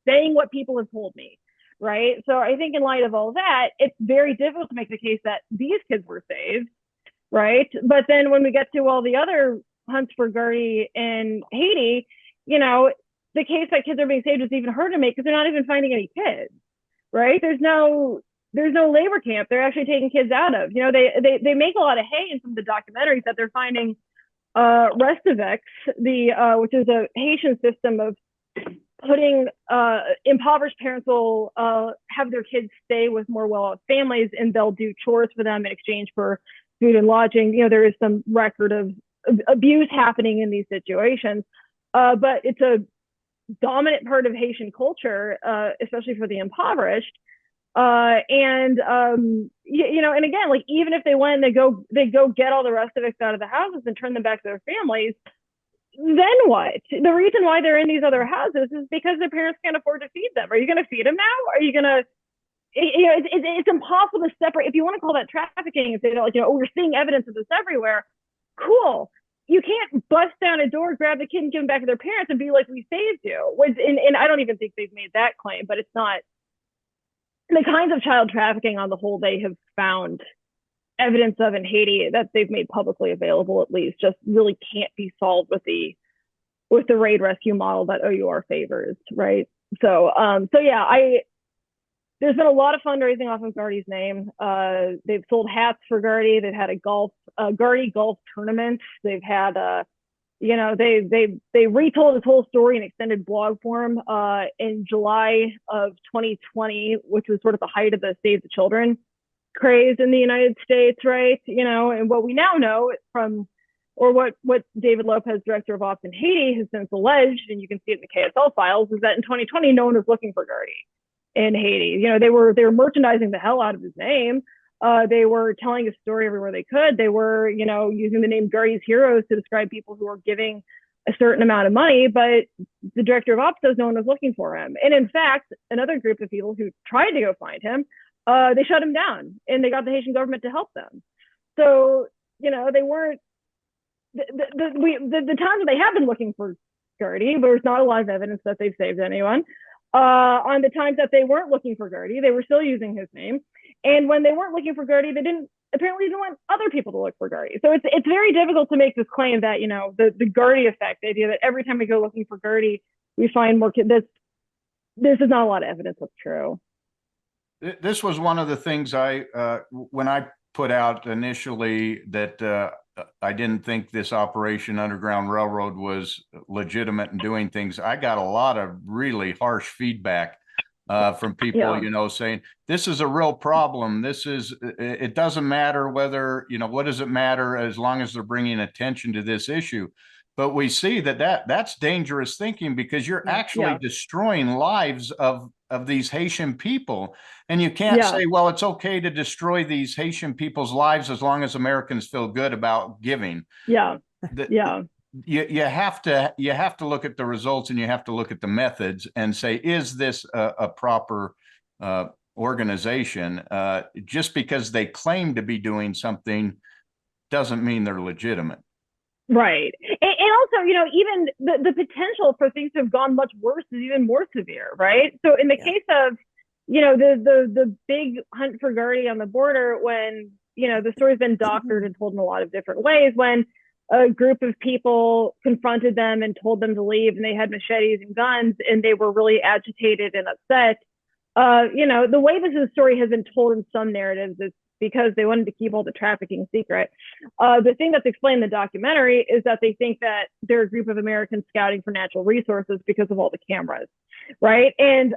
saying what people have told me, right? So I think in light of all that, it's very difficult to make the case that these kids were saved, right? But then when we get to all the other hunts for Guardy in Haiti, the case that kids are being saved is even harder to make because they're not even finding any kids, right? There's no labor camp they're actually taking kids out of. They make a lot of hay in some of the documentaries that they're finding Restivex, which is a Haitian system of putting impoverished parents will have their kids stay with more well-off families, and they'll do chores for them in exchange for food and lodging. There is some record of abuse happening in these situations, but it's a dominant part of Haitian culture, especially for the impoverished. And again, like, even if they went and they go get all the rest of it out of the houses and turn them back to their families, then what? The reason why they're in these other houses is because their parents can't afford to feed them. Are you going to feed them now? Are you going to, it's impossible to separate. If you want to call that trafficking and say, we're seeing evidence of this everywhere, cool. You can't bust down a door, grab the kid and give them back to their parents and be like, we saved you. And I don't even think they've made that claim, but it's not the kinds of child trafficking on the whole they have found evidence of in Haiti that they've made publicly available, at least, just really can't be solved with the raid rescue model that OUR favors, right? So yeah, there's been a lot of fundraising off of Guardy's name. They've sold hats for Guardy. They've had a Guardy golf tournament. They've had they retold his whole story in extended blog form in July of 2020, which was sort of the height of the Save the Children craze in the United States, right? And what we now know what David Lopez, director of Ops in Haiti, has since alleged, and you can see it in the KSL files, is that in 2020, no one was looking for Guardy in Haiti. They were merchandising the hell out of his name. They were telling his story everywhere they could. They were, using the name Guardy's Heroes to describe people who were giving a certain amount of money, but the director of Ops says no one was looking for him. And in fact, another group of people who tried to go find him, they shut him down, and they got the Haitian government to help them. So, they weren't, the times that they have been looking for Guardy, there's not a lot of evidence that they've saved anyone. On the times that they weren't looking for Guardy, they were still using his name. And when they weren't looking for Guardy, they didn't want other people to look for Guardy. So it's very difficult to make this claim that, the Guardy effect, the idea that every time we go looking for Guardy, we find more kids. This is not a lot of evidence that's true. This was one of the things when I put out initially that I didn't think this Operation Underground Railroad was legitimate in doing things. I got a lot of really harsh feedback from people, saying this is a real problem. It doesn't matter whether, what does it matter as long as they're bringing attention to this issue? But we see that's dangerous thinking, because you're actually destroying lives of these Haitian people. And you can't say, well, it's okay to destroy these Haitian people's lives as long as Americans feel good about giving. You have to look at the results, and you have to look at the methods and say, is this a proper organization? Just because they claim to be doing something doesn't mean they're legitimate. Right. And also, even the potential for things to have gone much worse is even more severe, right? So in the case of, the big hunt for Guardy on the border, when, the story's been doctored and told in a lot of different ways, when a group of people confronted them and told them to leave, and they had machetes and guns, and they were really agitated and upset. The way this story has been told in some narratives is because they wanted to keep all the trafficking secret. The thing that's explained in the documentary is that they think that they're a group of Americans scouting for natural resources because of all the cameras, right? And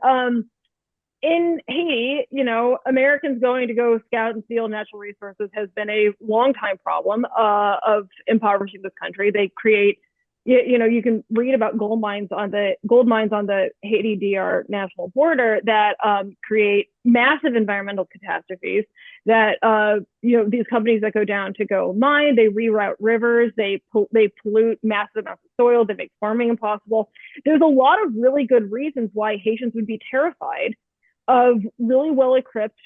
in Haiti, Americans going to go scout and steal natural resources has been a long-time problem of impoverishing this country. They create, you can read about gold mines on the Haiti DR national border that create massive environmental catastrophes. That these companies that go down to go mine, they reroute rivers, they pollute massive amounts of soil, they make farming impossible. There's a lot of really good reasons why Haitians would be terrified of really well-equipped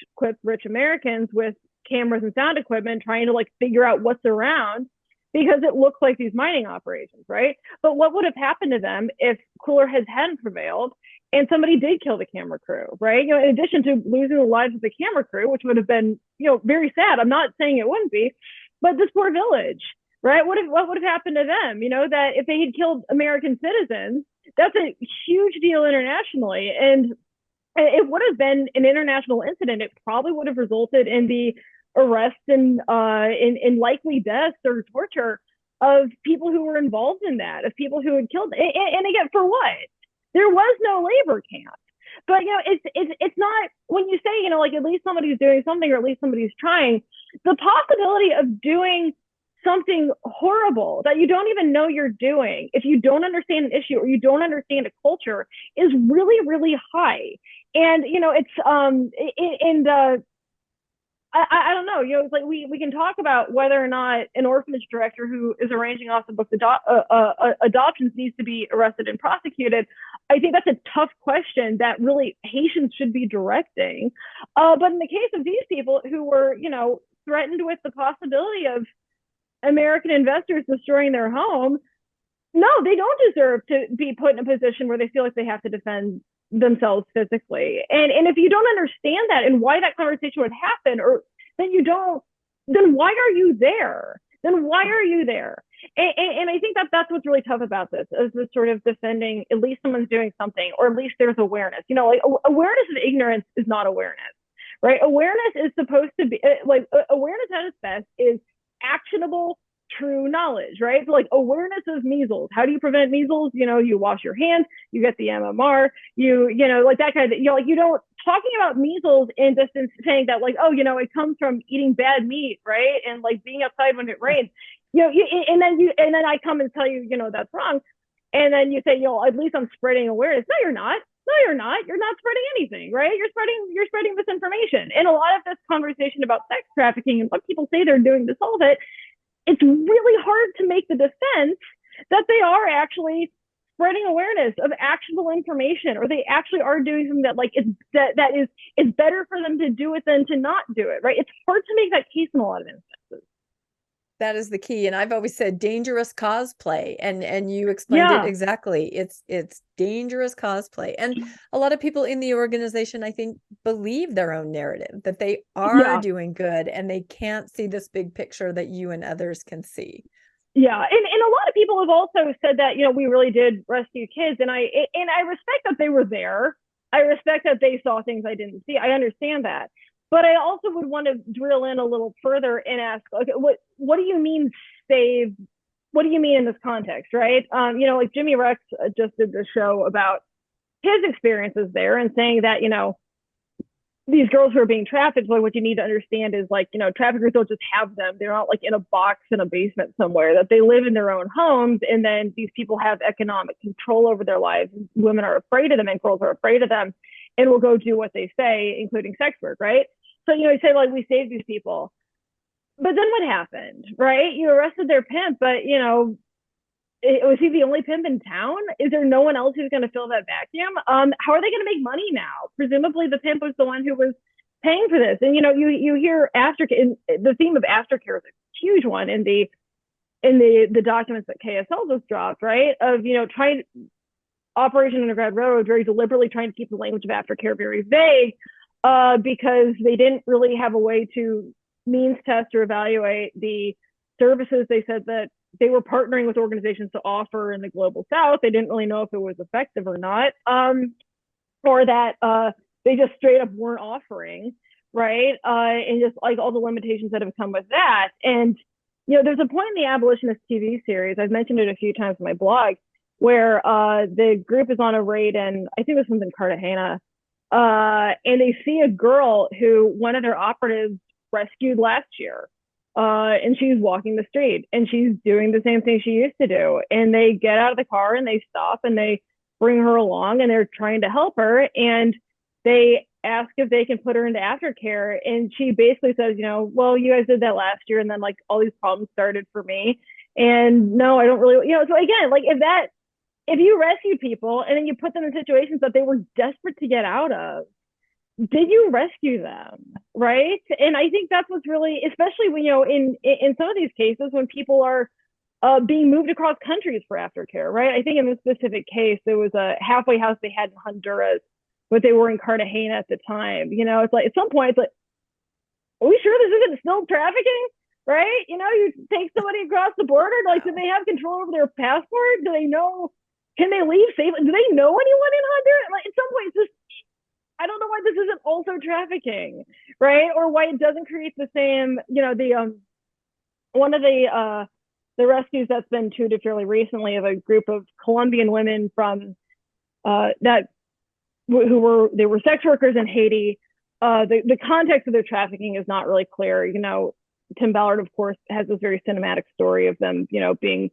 rich Americans with cameras and sound equipment trying to figure out what's around, because it looks like these mining operations, right? But what would have happened to them if cooler heads hadn't prevailed and somebody did kill the camera crew, right? In addition to losing the lives of the camera crew, which would have been, very sad. I'm not saying it wouldn't be, but this poor village, right? What would have happened to them? That if they had killed American citizens, that's a huge deal internationally. And it would have been an international incident. It probably would have resulted in the arrest and in likely deaths or torture of people who were involved in that, of people who had killed. And again, for what? There was no labor camp. But it's not, when you say at least somebody's doing something, or at least somebody's trying. The possibility of doing something horrible that you don't even know you're doing, if you don't understand an issue or you don't understand a culture, is really, really high. And I don't know, it's we can talk about whether or not an orphanage director who is arranging off the books adoptions needs to be arrested and prosecuted. I think that's a tough question that really Haitians should be directing. But in the case of these people who were, threatened with the possibility of American investors destroying their home, no, they don't deserve to be put in a position where they feel like they have to defend themselves physically. And if you don't understand that and why that conversation would happen, or then why are you there? Then why are you there? And I think that's what's really tough about this, is this sort of defending, at least someone's doing something, or at least there's awareness. Awareness of ignorance is not awareness, right? Awareness is supposed to be awareness at its best is actionable, true knowledge, right? So awareness of measles. How do you prevent measles? You wash your hands, you get the MMR, that kind of, you don't, talking about measles in distance, saying that it comes from eating bad meat, right? And being outside when it rains, and then I come and tell you, that's wrong. And then you say, at least I'm spreading awareness. No, you're not. No, you're not. You're not spreading anything, right? You're spreading misinformation. And a lot of this conversation about sex trafficking and what people say they're doing to solve it, it's really hard to make the defense that they are actually spreading awareness of actionable information, or they actually are doing something that is better for them to do it than to not do it, right? It's hard to make that case in a lot of instances. That is the key. And I've always said dangerous cosplay. And you explained it exactly. It's dangerous cosplay. And a lot of people in the organization, I think, believe their own narrative, that they are doing good and they can't see this big picture that you and others can see. Yeah. And a lot of people have also said that, we really did rescue kids. And I respect that they were there. I respect that they saw things I didn't see. I understand that. But I also would want to drill in a little further and ask, okay, what do you mean save? What do you mean in this context, right? Jimmy Rex just did this show about his experiences there, and saying that, these girls who are being trafficked, what you need to understand is traffickers don't just have them. They're not in a box in a basement somewhere, that they live in their own homes. And then these people have economic control over their lives. Women are afraid of them and girls are afraid of them, and will go do what they say, including sex work, right? So, you say, we saved these people. But then what happened, right? You arrested their pimp, but, was he the only pimp in town? Is there no one else who's going to fill that vacuum? How are they going to make money now? Presumably the pimp was the one who was paying for this. And, you hear the theme of aftercare is a huge one in the documents that KSL just dropped, right? Of, trying Operation Underground Road, very deliberately trying to keep the language of aftercare very vague, because they didn't really have a way to means test or evaluate the services they said that they were partnering with organizations to offer in the global south. They didn't really know if it was effective or not, or that they just straight up weren't offering, right? And just like all the limitations that have come with that. And, there's a point in the abolitionist TV series, I've mentioned it a few times in my blog, where the group is on a raid, and I think this one's in Cartagena, and they see a girl who one of their operatives rescued last year. And she's walking the street and she's doing the same thing she used to do. And they get out of the car and they stop and they bring her along and they're trying to help her. And they ask if they can put her into aftercare. And she basically says, well, you guys did that last year. And then like all these problems started for me. And no, I don't really, so again, like if you rescue people and then you put them in situations that they were desperate to get out of, did you rescue them, right? And I think that's what's really, especially when, in some of these cases when people are being moved across countries for aftercare, right? I think in this specific case, there was a halfway house they had in Honduras, but they were in Cartagena at the time. It's like at some point, it's like, are we sure this isn't still trafficking, right? You take somebody across the border, like, do they have control over their passport? Do they know, can they leave safely? Do they know anyone in Honduras? Like, at some point, it's just, I don't know why this isn't also trafficking, right? Or why it doesn't create the same, one of the rescues that's been tweeted fairly recently of a group of Colombian women from they were sex workers in Haiti. The context of their trafficking is not really clear. Tim Ballard, of course, has this very cinematic story of them, being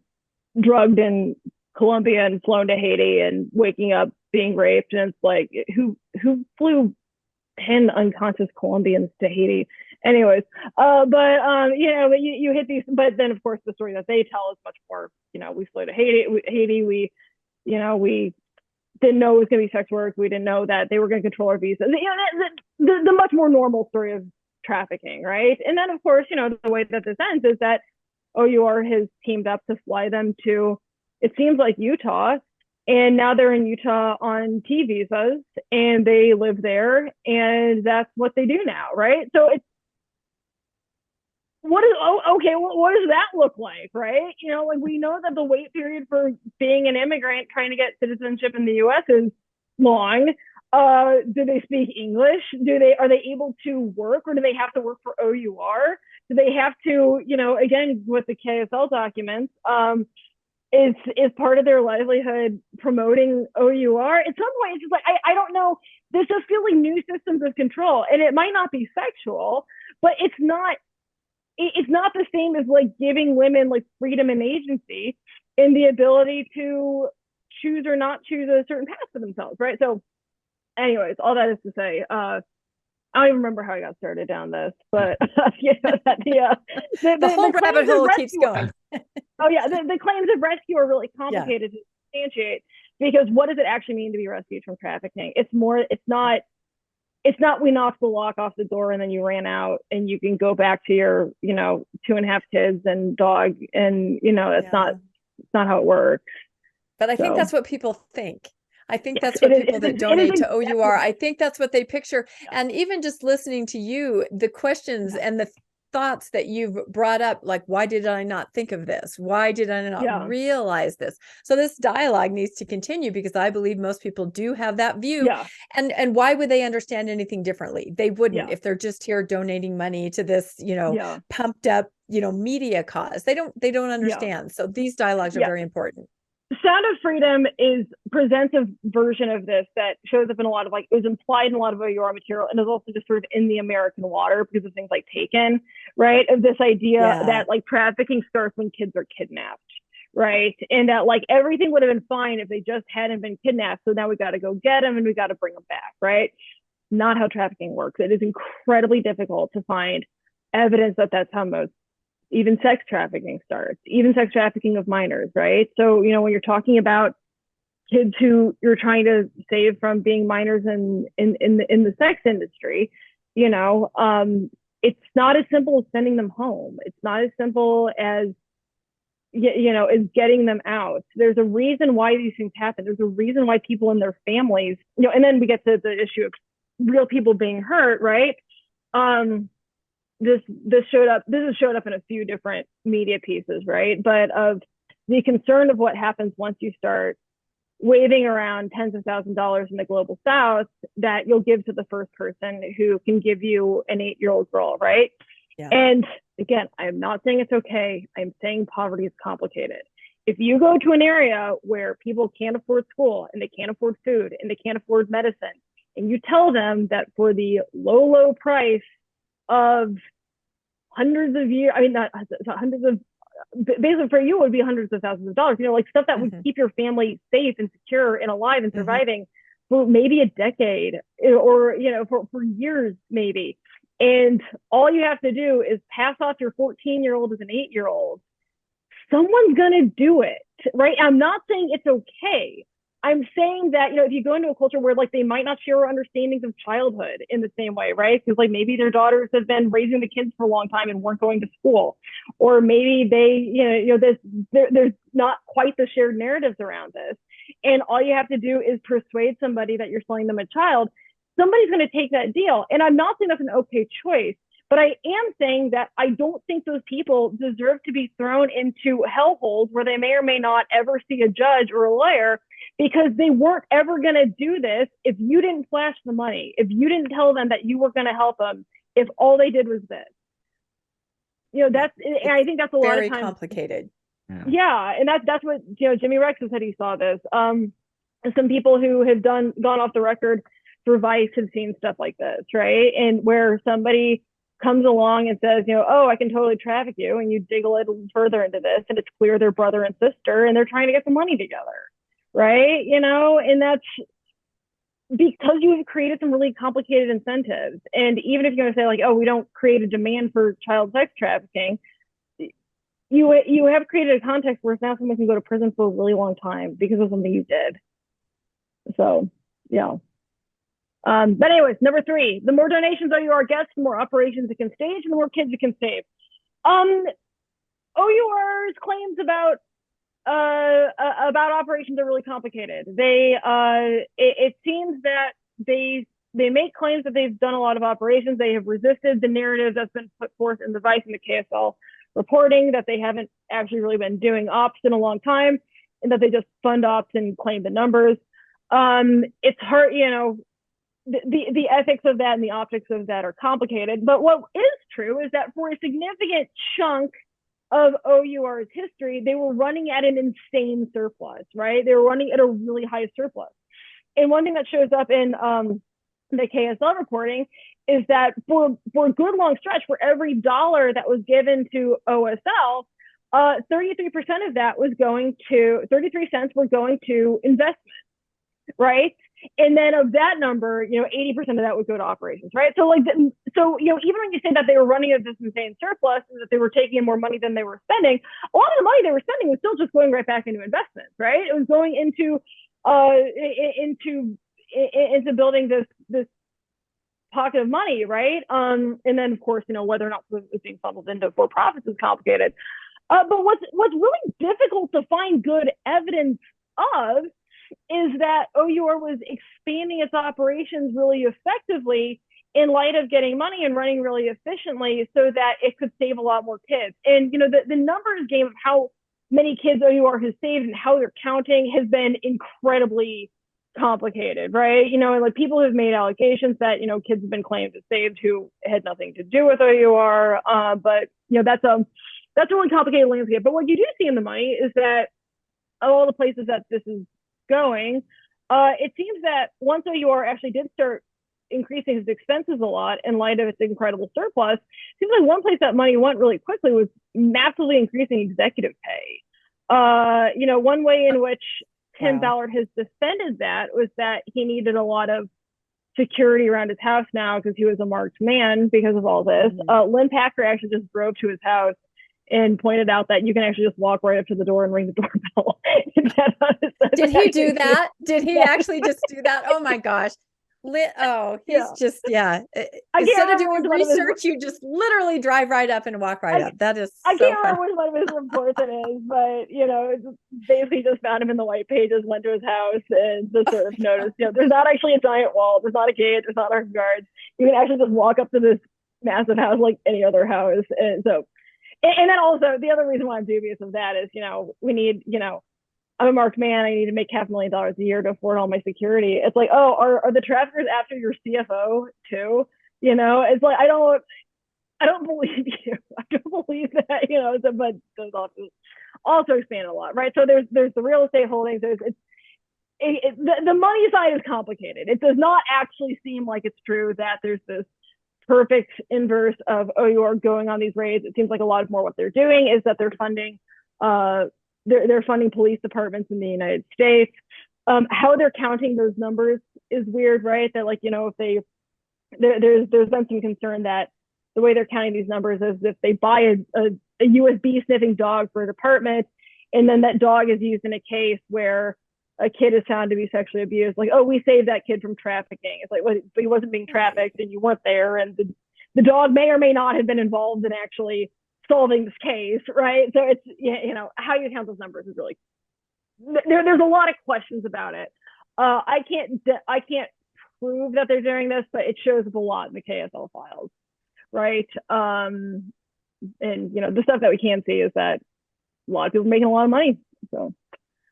drugged in Colombia and flown to Haiti and waking up being raped. And it's like, who flew 10 unconscious Colombians to Haiti? Anyways, you hit these, but then of course the story that they tell is much more, we flew to Haiti, we didn't know it was going to be sex work. We didn't know that they were going to control our visas. The much more normal story of trafficking, right? And then of course, the way that this ends is that OUR has teamed up to fly them to, it seems like Utah, and now they're in Utah on T visas and they live there and that's what they do now, right? So it's, what does that look like, right? Like we know that the wait period for being an immigrant trying to get citizenship in the US is long. Do they speak English? Are they able to work, or do they have to work for OUR? Do they have to, again, with the KSL documents, is part of their livelihood promoting OUR? At some point, it's just like, I don't know. This just feels like new systems of control, and it might not be sexual, but it's not the same as like giving women like freedom and agency and the ability to choose or not choose a certain path for themselves, right? So anyways, all that is to say, I don't even remember how I got started down this, but the whole rabbit hole keeps going. Oh yeah, the claims of rescue are really complicated to substantiate, because what does it actually mean to be rescued from trafficking? It's not we knocked the lock off the door and then you ran out and you can go back to your 2.5 kids and dog, and that's not how it works. But I think that's what people think. I think that's what people that donate to OUR, I think that's what they picture. And even just listening to you, the questions and the thoughts that you've brought up, like, why did I not think of this? Why did I not realize this? So this dialogue needs to continue, because I believe most people do have that view. And why would they understand anything differently? They wouldn't if they're just here donating money to this, pumped up, media cause. They don't understand. So these dialogues are very important. Sound of Freedom presents a version of this that shows up in a lot of, it was implied in a lot of OUR material, and is also just sort of in the American water because of things like Taken, right? Of this idea that trafficking starts when kids are kidnapped, right? And that everything would have been fine if they just hadn't been kidnapped. So now we got to go get them and we got to bring them back, right? Not how trafficking works. It is incredibly difficult to find evidence that that's how most, even sex trafficking starts, even sex trafficking of minors, right? So, when you're talking about kids who you're trying to save from being minors in the sex industry, it's not as simple as sending them home. It's not as simple as, as getting them out. There's a reason why these things happen. There's a reason why people and their families, and then we get to the issue of real people being hurt, right? this has showed up in a few different media pieces, right? But of the concern of what happens once you start waving around tens of thousands of dollars in the global south that you'll give to the first person who can give you an 8-year-old girl, right? Yeah. And again, I'm not saying it's okay. I'm saying poverty is complicated. If you go to an area where people can't afford school and they can't afford food and they can't afford medicine, and you tell them that for the low price of hundreds of years, I mean, not hundreds of, basically for you, it would be hundreds of thousands of dollars, like stuff that would keep your family safe and secure and alive and surviving for maybe a decade or, for years, maybe. And all you have to do is pass off your 14-year-old as an 8-year-old. Someone's going to do it, right? I'm not saying it's okay. I'm saying that, if you go into a culture where they might not share understandings of childhood in the same way, right? Because maybe their daughters have been raising the kids for a long time and weren't going to school, or maybe they, there's not quite the shared narratives around this. And all you have to do is persuade somebody that you're selling them a child. Somebody's going to take that deal. And I'm not saying that's an okay choice, but I am saying that I don't think those people deserve to be thrown into hellholes where they may or may not ever see a judge or a lawyer, because they weren't ever going to do this if you didn't flash the money, if you didn't tell them that you were going to help them, if all they did was this. And I think that's a lot of times very complicated. Yeah, and that's what Jimmy Rex said he saw this. Some people who have gone off the record for Vice have seen stuff like this, right? And where somebody comes along and says, oh, I can totally traffic you, and you dig a little further into this, and it's clear they're brother and sister, and they're trying to get some money together. Right? And that's because you've created some really complicated incentives. And even if you're going to say oh, we don't create a demand for child sex trafficking, you have created a context where now someone can go to prison for a really long time because of something you did. So, yeah. But anyways, number 3, the more donations OUR gets, the more operations it can stage and the more kids it can save. OUR's claims about operations are really complicated. It seems that they make claims that they've done a lot of operations. They have resisted the narrative that's been put forth in the Vice and the KSL reporting that they haven't actually really been doing ops in a long time, and that they just fund ops and claim the numbers. It's hard, the ethics of that and the optics of that are complicated. But what is true is that for a significant chunk of OUR's history, they were running at an insane surplus, right? They were running at a really high surplus. And one thing that shows up in the KSL reporting is that for a good long stretch, for every dollar that was given to OSL, 33% of that was going to, 33 cents were going to investment, right? And then of that number, 80% of that would go to operations, right? So even when you say that they were running at this insane surplus and that they were taking in more money than they were spending, a lot of the money they were spending was still just going right back into investments, right? It was going into building this pocket of money, right? And then of course, whether or not it was being funneled into for-profits is complicated. But what's really difficult to find good evidence of is that OUR was expanding its operations really effectively in light of getting money and running really efficiently so that it could save a lot more kids. And, the numbers game of how many kids OUR has saved and how they're counting has been incredibly complicated, right? And people have made allegations that, kids have been claimed as saved who had nothing to do with OUR. But, that's a really complicated landscape. But what you do see in the money is that all the places that this is going, it seems that once OUR actually did start increasing its expenses a lot in light of its incredible surplus, it seems like one place that money went really quickly was massively increasing executive pay. One way in which Tim Ballard has defended that was that he needed a lot of security around his house now because he was a marked man because of all this. Lynn Packer actually just drove to his house and pointed out that you can actually just walk right up to the door and ring the doorbell. Did he do that? Did he actually just do that? Oh my gosh. He's just, instead of doing research, you just literally drive right up and walk right up. That is I can't remember which one of his reports it is, but, it's basically just found him in the white pages, went to his house, and just sort of noticed, there's not actually a giant wall. There's not a gate. There's not armed guards. You can actually just walk up to this massive house like any other house. And so, and then also the other reason why I'm dubious of that is, we need, I'm a marked man. I need to make $500,000 a year to afford all my security. It's like, oh, are the traffickers after your CFO too? It's like, I don't believe you. I don't believe that, so, but those also expand a lot, right? So there's the real estate holdings. The money side is complicated. It does not actually seem like it's true that there's this perfect inverse of O.U.R. going on these raids. It seems like a lot more what they're doing is that they're funding they're funding police departments in the United States. How they're counting those numbers is weird, right? That if there's been some concern that the way they're counting these numbers is if they buy a USB sniffing dog for a department, and then that dog is used in a case where a kid is found to be sexually abused, like, oh, we saved that kid from trafficking. It's like, well, he wasn't being trafficked and you weren't there, and the dog may or may not have been involved in actually solving this case, right? So it's, how you count those numbers is really, there's a lot of questions about it. I can't prove that they're doing this, but it shows up a lot in the KSL files, right? And the stuff that we can see is that a lot of people are making a lot of money.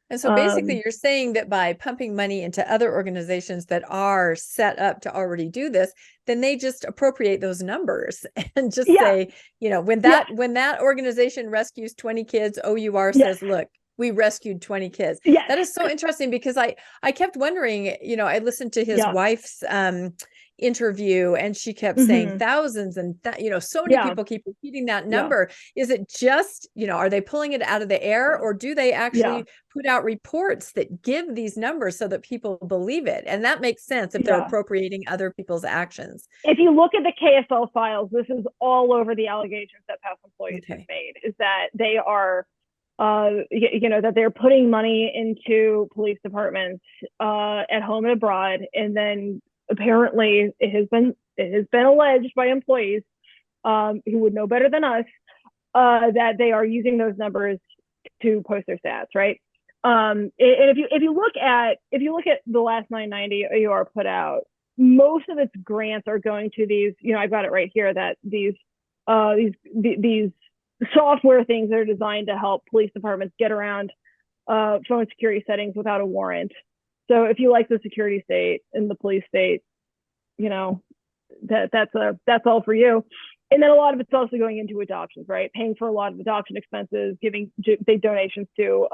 And so basically you're saying that by pumping money into other organizations that are set up to already do this, then they just appropriate those numbers and just say, when that organization rescues 20 kids, OUR says, look, we rescued 20 kids. That is so interesting, because I kept wondering, I listened to his wife's interview, and she kept saying thousands, and so many people keep repeating that number. Is it just, are they pulling it out of the air, or do they actually put out reports that give these numbers so that people believe it? And that makes sense if they're appropriating other people's actions. If you look at the KSL files, this is all over the allegations that past employees have made, is that they are that they're putting money into police departments at home and abroad, and then apparently it has been alleged by employees who would know better than us that they are using those numbers to post their stats, right? And if you look at the last 990 O.U.R. put out, most of its grants are going to these. I've got it right here, that these software things that are designed to help police departments get around phone security settings without a warrant. So if you like the security state and the police state, that's all for you. And then a lot of it's also going into adoptions, right? Paying for a lot of adoption expenses, giving big donations to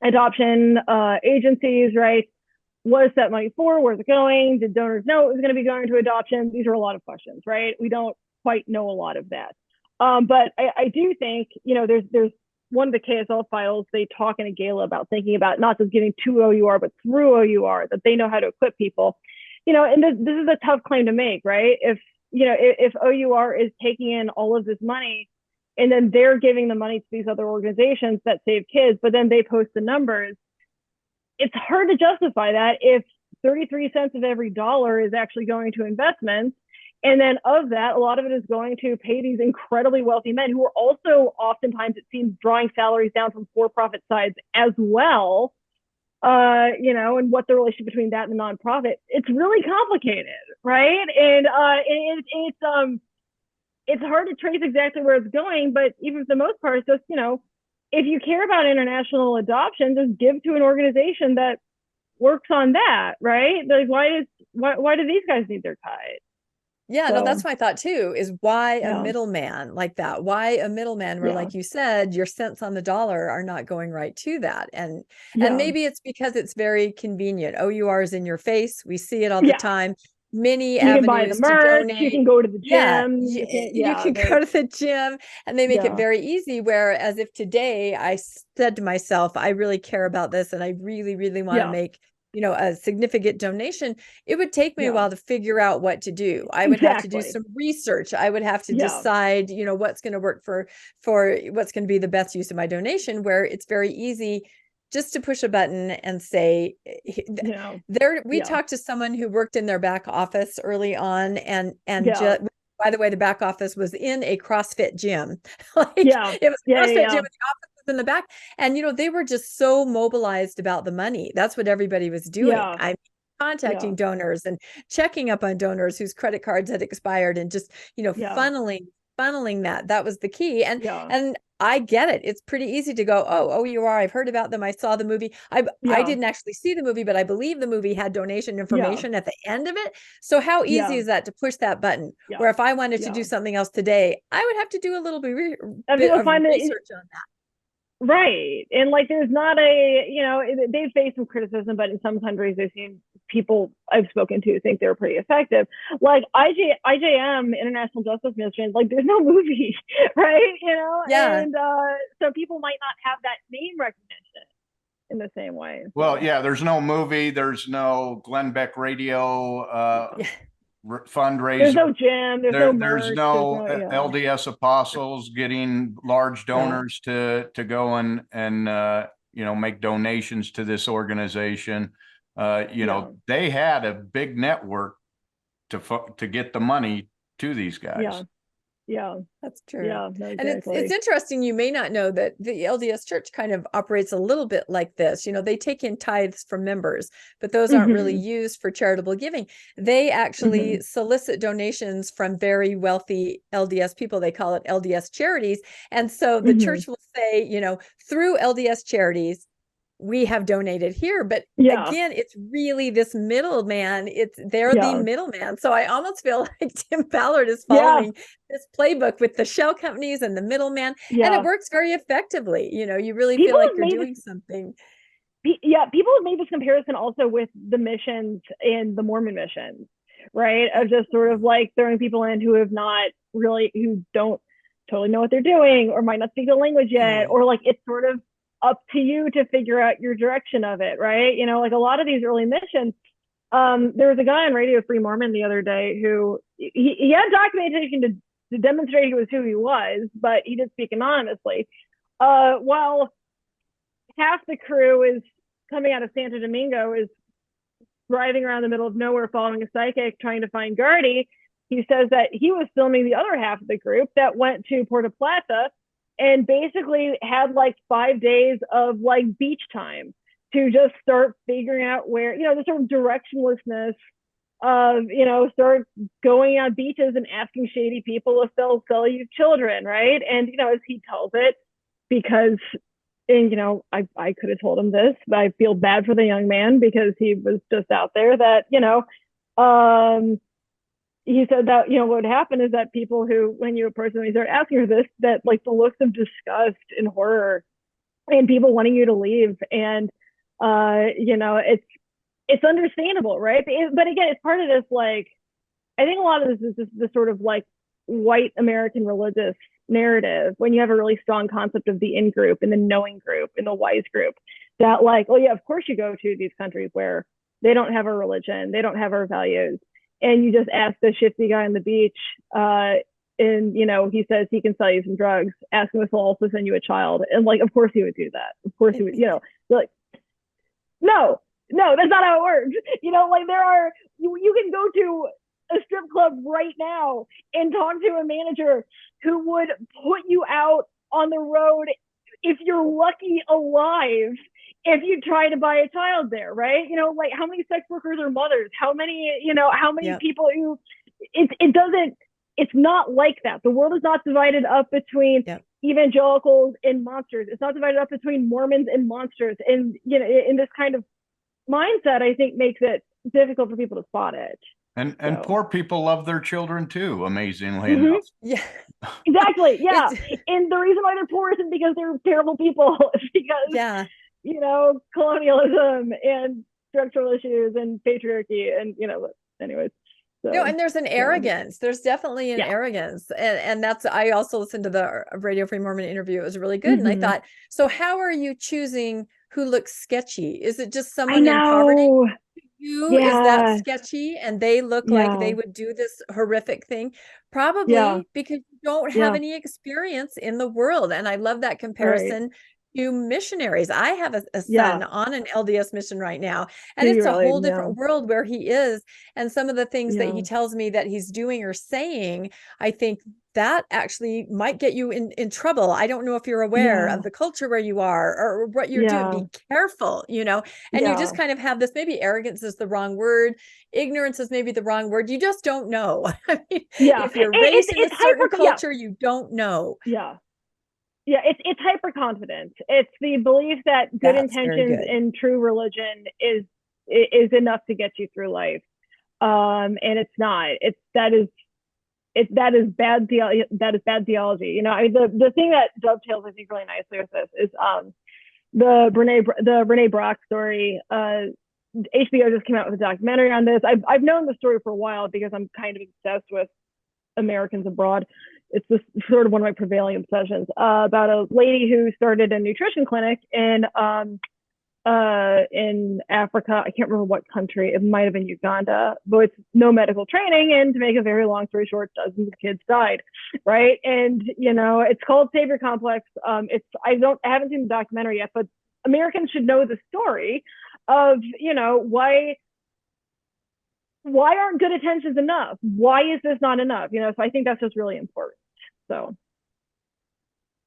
adoption agencies, right? What is that money for? Where's it going? Did donors know it was going to be going to adoption? These are a lot of questions, right? We don't quite know a lot of that. But I do think, there's one of the KSL files, they talk in a gala about thinking about not just giving to OUR, but through OUR, that they know how to equip people. And this is a tough claim to make, right? If OUR is taking in all of this money, and then they're giving the money to these other organizations that save kids, but then they post the numbers, it's hard to justify that if 33 cents of every dollar is actually going to investments. And then of that, a lot of it is going to pay these incredibly wealthy men who are also oftentimes, it seems, drawing salaries down from for-profit sides as well. And what the relationship between that and the nonprofit, it's really complicated, right? And it's hard to trace exactly where it's going, but even for the most part, it's just, if you care about international adoption, just give to an organization that works on that, right? Like, why do these guys need their cut? Yeah, no, that's my thought too, is why a middleman like that? Why a middleman where, like you said, your cents on the dollar are not going right to that? And maybe it's because it's very convenient. OUR is in your face. We see it all the time. Many you avenues can buy the merch, to donate. you can go to the gym. You can go to the gym, and they make it very easy. Whereas if today I said to myself, I really care about this and I really, really want to make a significant donation, it would take me a while to figure out what to do. I would have to do some research. I would have to decide, what's going to work for what's going to be the best use of my donation, where it's very easy just to push a button and say, we talked to someone who worked in their back office early on, and by the way, the back office was in a CrossFit gym. It was a CrossFit gym. The office was in the back, and they were just so mobilized about the money. That's what everybody was doing. contacting donors and checking up on donors whose credit cards had expired, and just, funneling that was the key. And I get it. It's pretty easy to go, oh, OUR, I've heard about them. I saw the movie. I didn't actually see the movie, but I believe the movie had donation information at the end of it. So how easy is that to push that button? Where if I wanted to do something else today, I would have to do a little bit of research on that. Right. And like, there's not they've faced some criticism, but in some countries, they've seen people I've spoken to think they're pretty effective. Like IJM, International Justice Mission, like there's no movie, right? And so people might not have that name recognition in the same way. Well, there's no movie. There's no Glenn Beck radio fundraiser. There's no gym. There's no LDS apostles getting large donors to go and make donations to this organization. They had a big network to get the money to these guys. Yeah, that's true. Yeah, no, and it's interesting. You may not know that the LDS Church kind of operates a little bit like this. They take in tithes from members, but those aren't really used for charitable giving. They actually solicit donations from very wealthy LDS people. They call it LDS charities. And so the church will say, through LDS charities, we have donated here, but again, it's really this middleman. They're the middleman. So I almost feel like Tim Ballard is following this playbook with the shell companies and the middleman, and it works very effectively. You really feel like you're doing something. Yeah, people have made this comparison also with the missions and the Mormon missions, right? Of just sort of like throwing people in who don't totally know what they're doing, or might not speak the language yet, or like it's sort of up to you to figure out your direction of it, right? Like a lot of these early missions, there was a guy on Radio Free Mormon the other day who he had documentation to demonstrate he was who he was, but he did speak anonymously. While half the crew is coming out of Santo Domingo, is driving around the middle of nowhere following a psychic trying to find Gardy, he says that he was filming the other half of the group that went to Puerto Plata and basically had like 5 days of like beach time to just start figuring out where, the sort of directionlessness of, start going on beaches and asking shady people if they'll sell you children, right? And, as he tells it, because, I could have told him this, but I feel bad for the young man because he was just out there that, he said that, what would happen is that people who, when you start asking her this, that like the looks of disgust and horror and people wanting you to leave. And, it's understandable, right? But again, it's part of this, like, I think a lot of this is this sort of like white American religious narrative when you have a really strong concept of the in group and the knowing group and the wise group that like, oh yeah, of course you go to these countries where they don't have a religion, they don't have our values. And you just ask the shifty guy on the beach, and he says he can sell you some drugs. Ask him if he'll also send you a child, and like, of course he would do that. Of course he would. Like, no, that's not how it works. Like you can go to a strip club right now and talk to a manager who would put you out on the road if you're lucky alive. If you try to buy a child there, right? Like how many sex workers are mothers? How many people who it's not like that. The world is not divided up between evangelicals and monsters. It's not divided up between Mormons and monsters. And, in this kind of mindset, I think makes it difficult for people to spot it. And poor people love their children too, amazingly enough. Yeah. Exactly. Yeah. And the reason why they're poor isn't because they're terrible people. It's because colonialism and structural issues and patriarchy and, anyways. So, no, and there's an arrogance. There's definitely an arrogance. And that's, I also listened to the Radio Free Mormon interview. It was really good. And I thought, so how are you choosing who looks sketchy? Is it just someone in poverty to you? Is that sketchy? And they look like they would do this horrific thing? Probably because you don't have any experience in the world. And I love that comparison rescue missionaries. I have a Yeah. son on an LDS mission right now, and Do it's you a really? whole Yeah. different world where he is. And some of the things that Yeah. he tells me that he's doing or saying, I think that actually might get you in trouble. I don't know if you're aware Yeah. of the culture where you are or what you're doing. Yeah. Be careful, you know, and you Yeah. just kind of have this, maybe arrogance is the wrong word. Ignorance is maybe the wrong word. You just don't know. I mean, Yeah. if you're raised in a certain hyper, culture, you don't know. Yeah. Yeah. It's hyper confidence. It's the belief that good That's very intentions good. in true religion is enough to get you through life. And it's not. That is bad theology. You know, I mean, the thing that dovetails, I think, really nicely with this is the Brene Brock story. HBO just came out with a documentary on this. I've known the story for a while because I'm kind of obsessed with Americans abroad. It's just sort of one of my prevailing obsessions, about a lady who started a nutrition clinic in Africa. I can't remember what country. It might have been Uganda, but it's no medical training. And to make a very long story short, dozens of kids died. Right. And, you know, it's called Savior Complex. I haven't seen the documentary yet, but Americans should know the story of, you know, why aren't good intentions enough? Why is this not enough? You know, so I think that's just really important. So.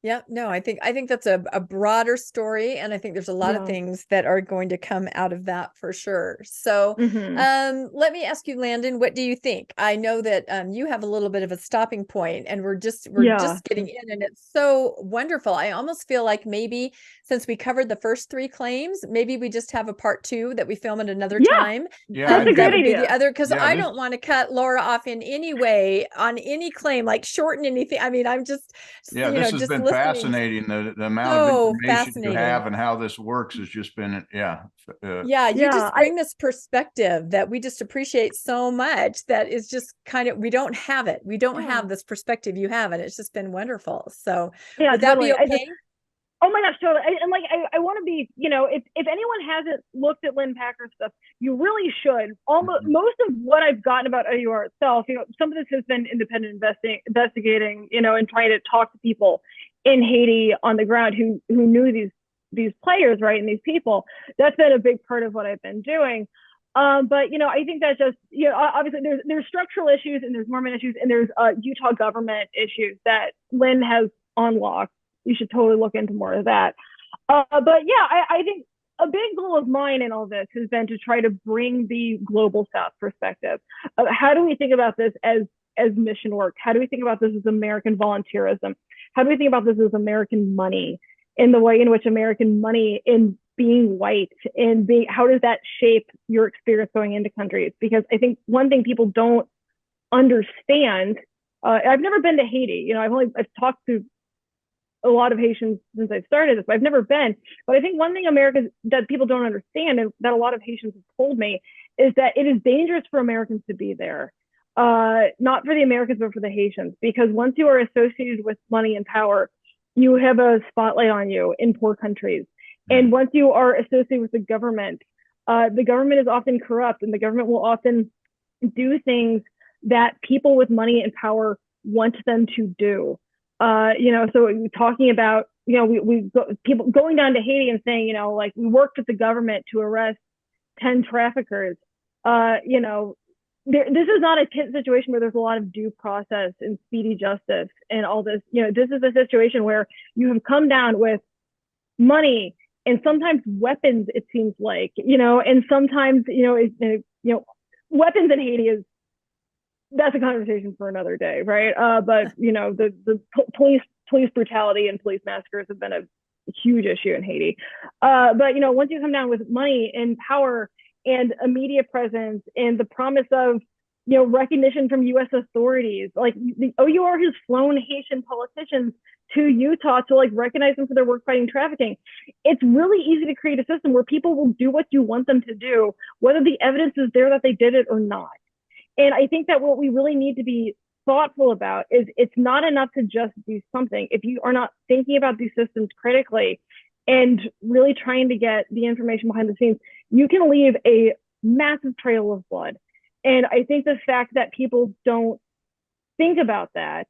Yeah, no, I think that's a broader story, and I think there's a lot of things that are going to come out of that for sure. So, let me ask you, Landon, what do you think? I know that you have a little bit of a stopping point, and we're just getting in, and it's so wonderful. I almost feel like maybe since we covered the first 3 claims, maybe we just have a part 2 that we film at another time. Yeah, that's a great idea. The other, because I don't want to cut Laura off in any way on any claim, like shorten anything. I mean, I'm just, this has been fascinating. The amount of information you have and how this works has just been, you just bring this perspective that we just appreciate so much. That is just kind of, we don't have it. We don't have this perspective you have, and it's just been wonderful. So would that be okay? Oh my gosh, totally. I want to be, you know, if anyone hasn't looked at Lynn Packer stuff, you really should. Most of what I've gotten about O.U.R. itself, you know, some of this has been independent investigating, you know, and trying to talk to people in Haiti on the ground who knew these players, right, and these people. That's been a big part of what I've been doing. But you know, I think that just, you know, obviously there's structural issues, and there's Mormon issues, and there's Utah government issues that Lynn has unlocked. You should totally look into more of that. But yeah, I think a big goal of mine in all this has been to try to bring the global South perspective. How do we think about this as mission work? How do we think about this as American volunteerism? How do we think about this as American money, in the way in which American money in being white and how does that shape your experience going into countries? Because I think one thing people don't understand, I've never been to Haiti. You know, I've talked to a lot of Haitians since I started this, but I've never been. But I think one thing that people don't understand, and that a lot of Haitians have told me, is that it is dangerous for Americans to be there. Not for the Americans, but for the Haitians, because once you are associated with money and power, you have a spotlight on you in poor countries. And once you are associated with the government is often corrupt, and the government will often do things that people with money and power want them to do. You know, so talking about, you know, people going down to Haiti and saying, you know, like, we worked with the government to arrest 10 traffickers. You know, this is not a situation where there's a lot of due process and speedy justice and all this. You know, this is a situation where you have come down with money and sometimes weapons, it seems like, you know, and sometimes, you know, weapons in Haiti that's a conversation for another day, right? But you know, the police brutality and police massacres have been a huge issue in Haiti. But you know, once you come down with money and power and a media presence and the promise of, you know, recognition from U.S. authorities, like the O.U.R. has flown Haitian politicians to Utah to like recognize them for their work fighting trafficking. It's really easy to create a system where people will do what you want them to do, whether the evidence is there that they did it or not. And I think that what we really need to be thoughtful about is it's not enough to just do something. If you are not thinking about these systems critically and really trying to get the information behind the scenes, you can leave a massive trail of blood. And I think the fact that people don't think about that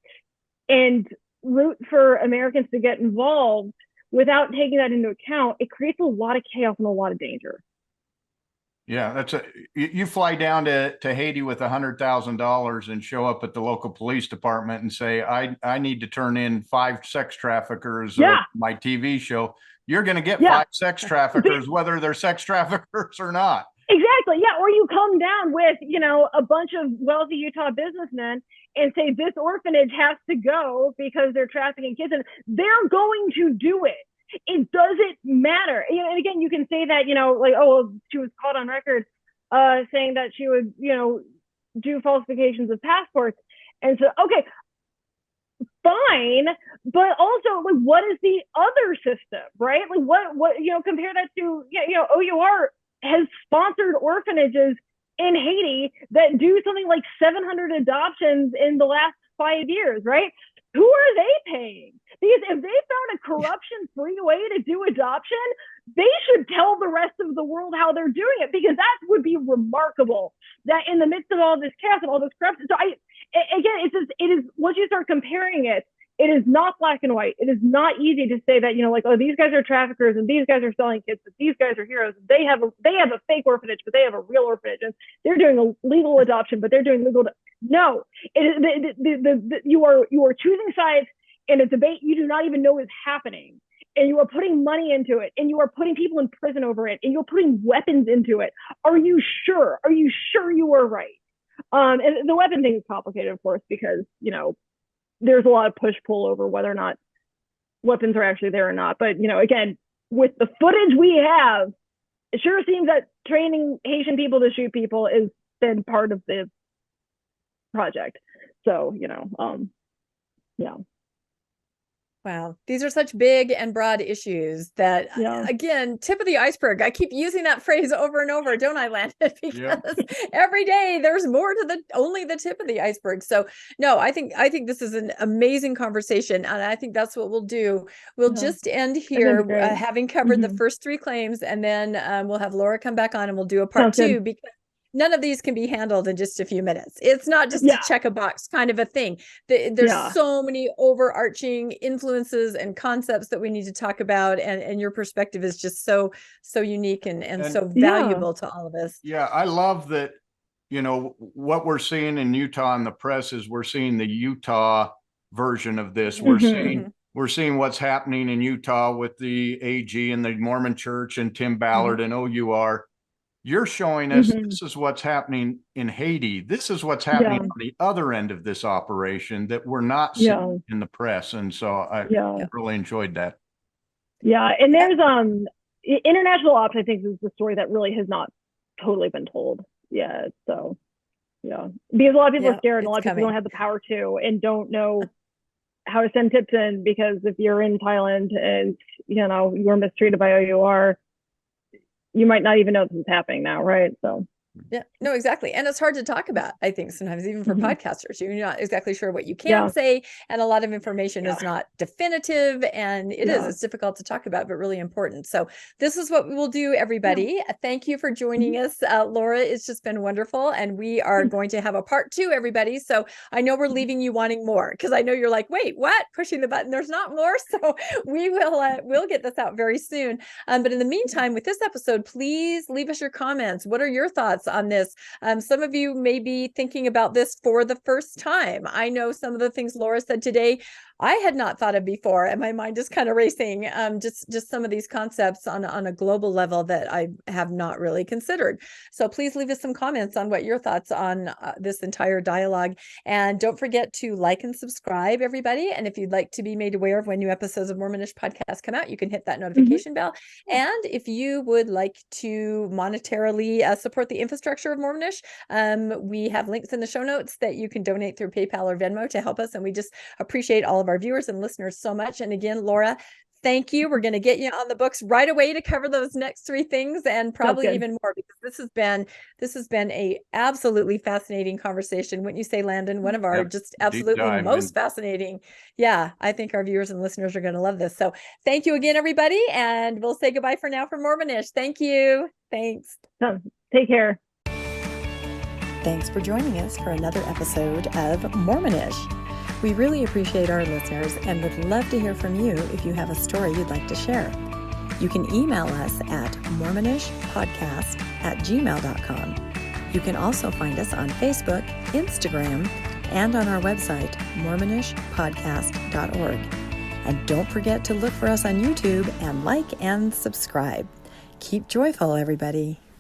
and root for Americans to get involved without taking that into account, it creates a lot of chaos and a lot of danger. Yeah, you fly down to Haiti with $100,000 and show up at the local police department and say, I need to turn in 5 sex traffickers or my TV show. You're going to get 5 sex traffickers, whether they're sex traffickers or not. Exactly. Yeah. Or you come down with, a bunch of wealthy Utah businessmen and say this orphanage has to go because they're trafficking kids, and they're going to do it. It doesn't matter. And again, you can say that, like, oh, well, she was caught on record saying that she would, do falsifications of passports. And so, okay, fine. But also, like, what is the other system, right? Like, what compare that to, OUR has sponsored orphanages in Haiti that do something like 700 adoptions in the last 5 years, right? Who are they paying? Because if they found a corruption-free way to do adoption, they should tell the rest of the world how they're doing it, because that would be remarkable. That in the midst of all this chaos and all this corruption, so it is once you start comparing it, it is not black and white. It is not easy to say that, like, oh, these guys are traffickers and these guys are selling kids, but these guys are heroes. They have a fake orphanage, but they have a real orphanage, and they're doing a legal adoption, but they're doing legal. No, you are choosing sides in a debate you do not even know is happening, and you are putting money into it, and you are putting people in prison over it, and you're putting weapons into it. Are you sure? Are you sure you are right? And the weapon thing is complicated, of course, because there's a lot of push-pull over whether or not weapons are actually there or not. But, again, with the footage we have, it sure seems that training Haitian people to shoot people has been part of the project. So, yeah. Wow. These are such big and broad issues that, again, tip of the iceberg. I keep using that phrase over and over, don't I, Landon? Because every day there's more to only the tip of the iceberg. So no, I think this is an amazing conversation. And I think that's what we'll do. We'll just end here, having covered the first 3 claims, and then we'll have Laura come back on and we'll do a part 2, because none of these can be handled in just a few minutes. It's not just a check a box kind of a thing. There's so many overarching influences and concepts that we need to talk about. And your perspective is just so unique and so valuable to all of us. Yeah, I love that, what we're seeing in Utah in the press is we're seeing the Utah version of this. We're seeing what's happening in Utah with the AG and the Mormon Church and Tim Ballard and OUR. You're showing us this is what's happening in Haiti. This is what's happening on the other end of this operation that we're not seeing in the press. And so I really enjoyed that. Yeah. And there's international ops, I think, is the story that really has not totally been told yet. So because a lot of people are scared, and a lot of people don't have the power to, and don't know how to send tips in, because if you're in Thailand and you're mistreated by OUR, you might not even know this is happening now, right? So yeah, no, exactly. And it's hard to talk about, I think, sometimes, even for podcasters. You're not exactly sure what you can say, and a lot of information is not definitive, and it's difficult to talk about, but really important. So this is what we will do, everybody. Thank you for joining us. Laura, it's just been wonderful, and we are going to have a part 2, everybody. So I know we're leaving you wanting more, because I know you're like, wait, what? Pushing the button, there's not more. So we will we'll get this out very soon. But in the meantime, with this episode, please leave us your comments. What are your thoughts on this? Some of you may be thinking about this for the first time. I know some of the things Laura said today I had not thought of before, and my mind is kind of racing. Just some of these concepts on a global level that I have not really considered. So please leave us some comments on what your thoughts on this entire dialogue. And don't forget to like and subscribe, everybody. And if you'd like to be made aware of when new episodes of Mormonish podcast come out, you can hit that notification bell. And if you would like to monetarily support the infrastructure of Mormonish, we have links in the show notes that you can donate through PayPal or Venmo to help us. And we just appreciate all of our viewers and listeners so much. And again, Laura, thank you. We're going to get you on the books right away to cover those next 3 things, and probably even more, because this has been a absolutely fascinating conversation. Wouldn't you say, Landon? One of our just absolutely most fascinating. Yeah, I think our viewers and listeners are going to love this. So thank you again, everybody. And we'll say goodbye for now from Mormonish. Thank you. Thanks. Take care. Thanks for joining us for another episode of Mormonish. We really appreciate our listeners and would love to hear from you if you have a story you'd like to share. You can email us at mormonishpodcast@gmail.com. You can also find us on Facebook, Instagram, and on our website, mormonishpodcast.org. And don't forget to look for us on YouTube and like and subscribe. Keep joyful, everybody.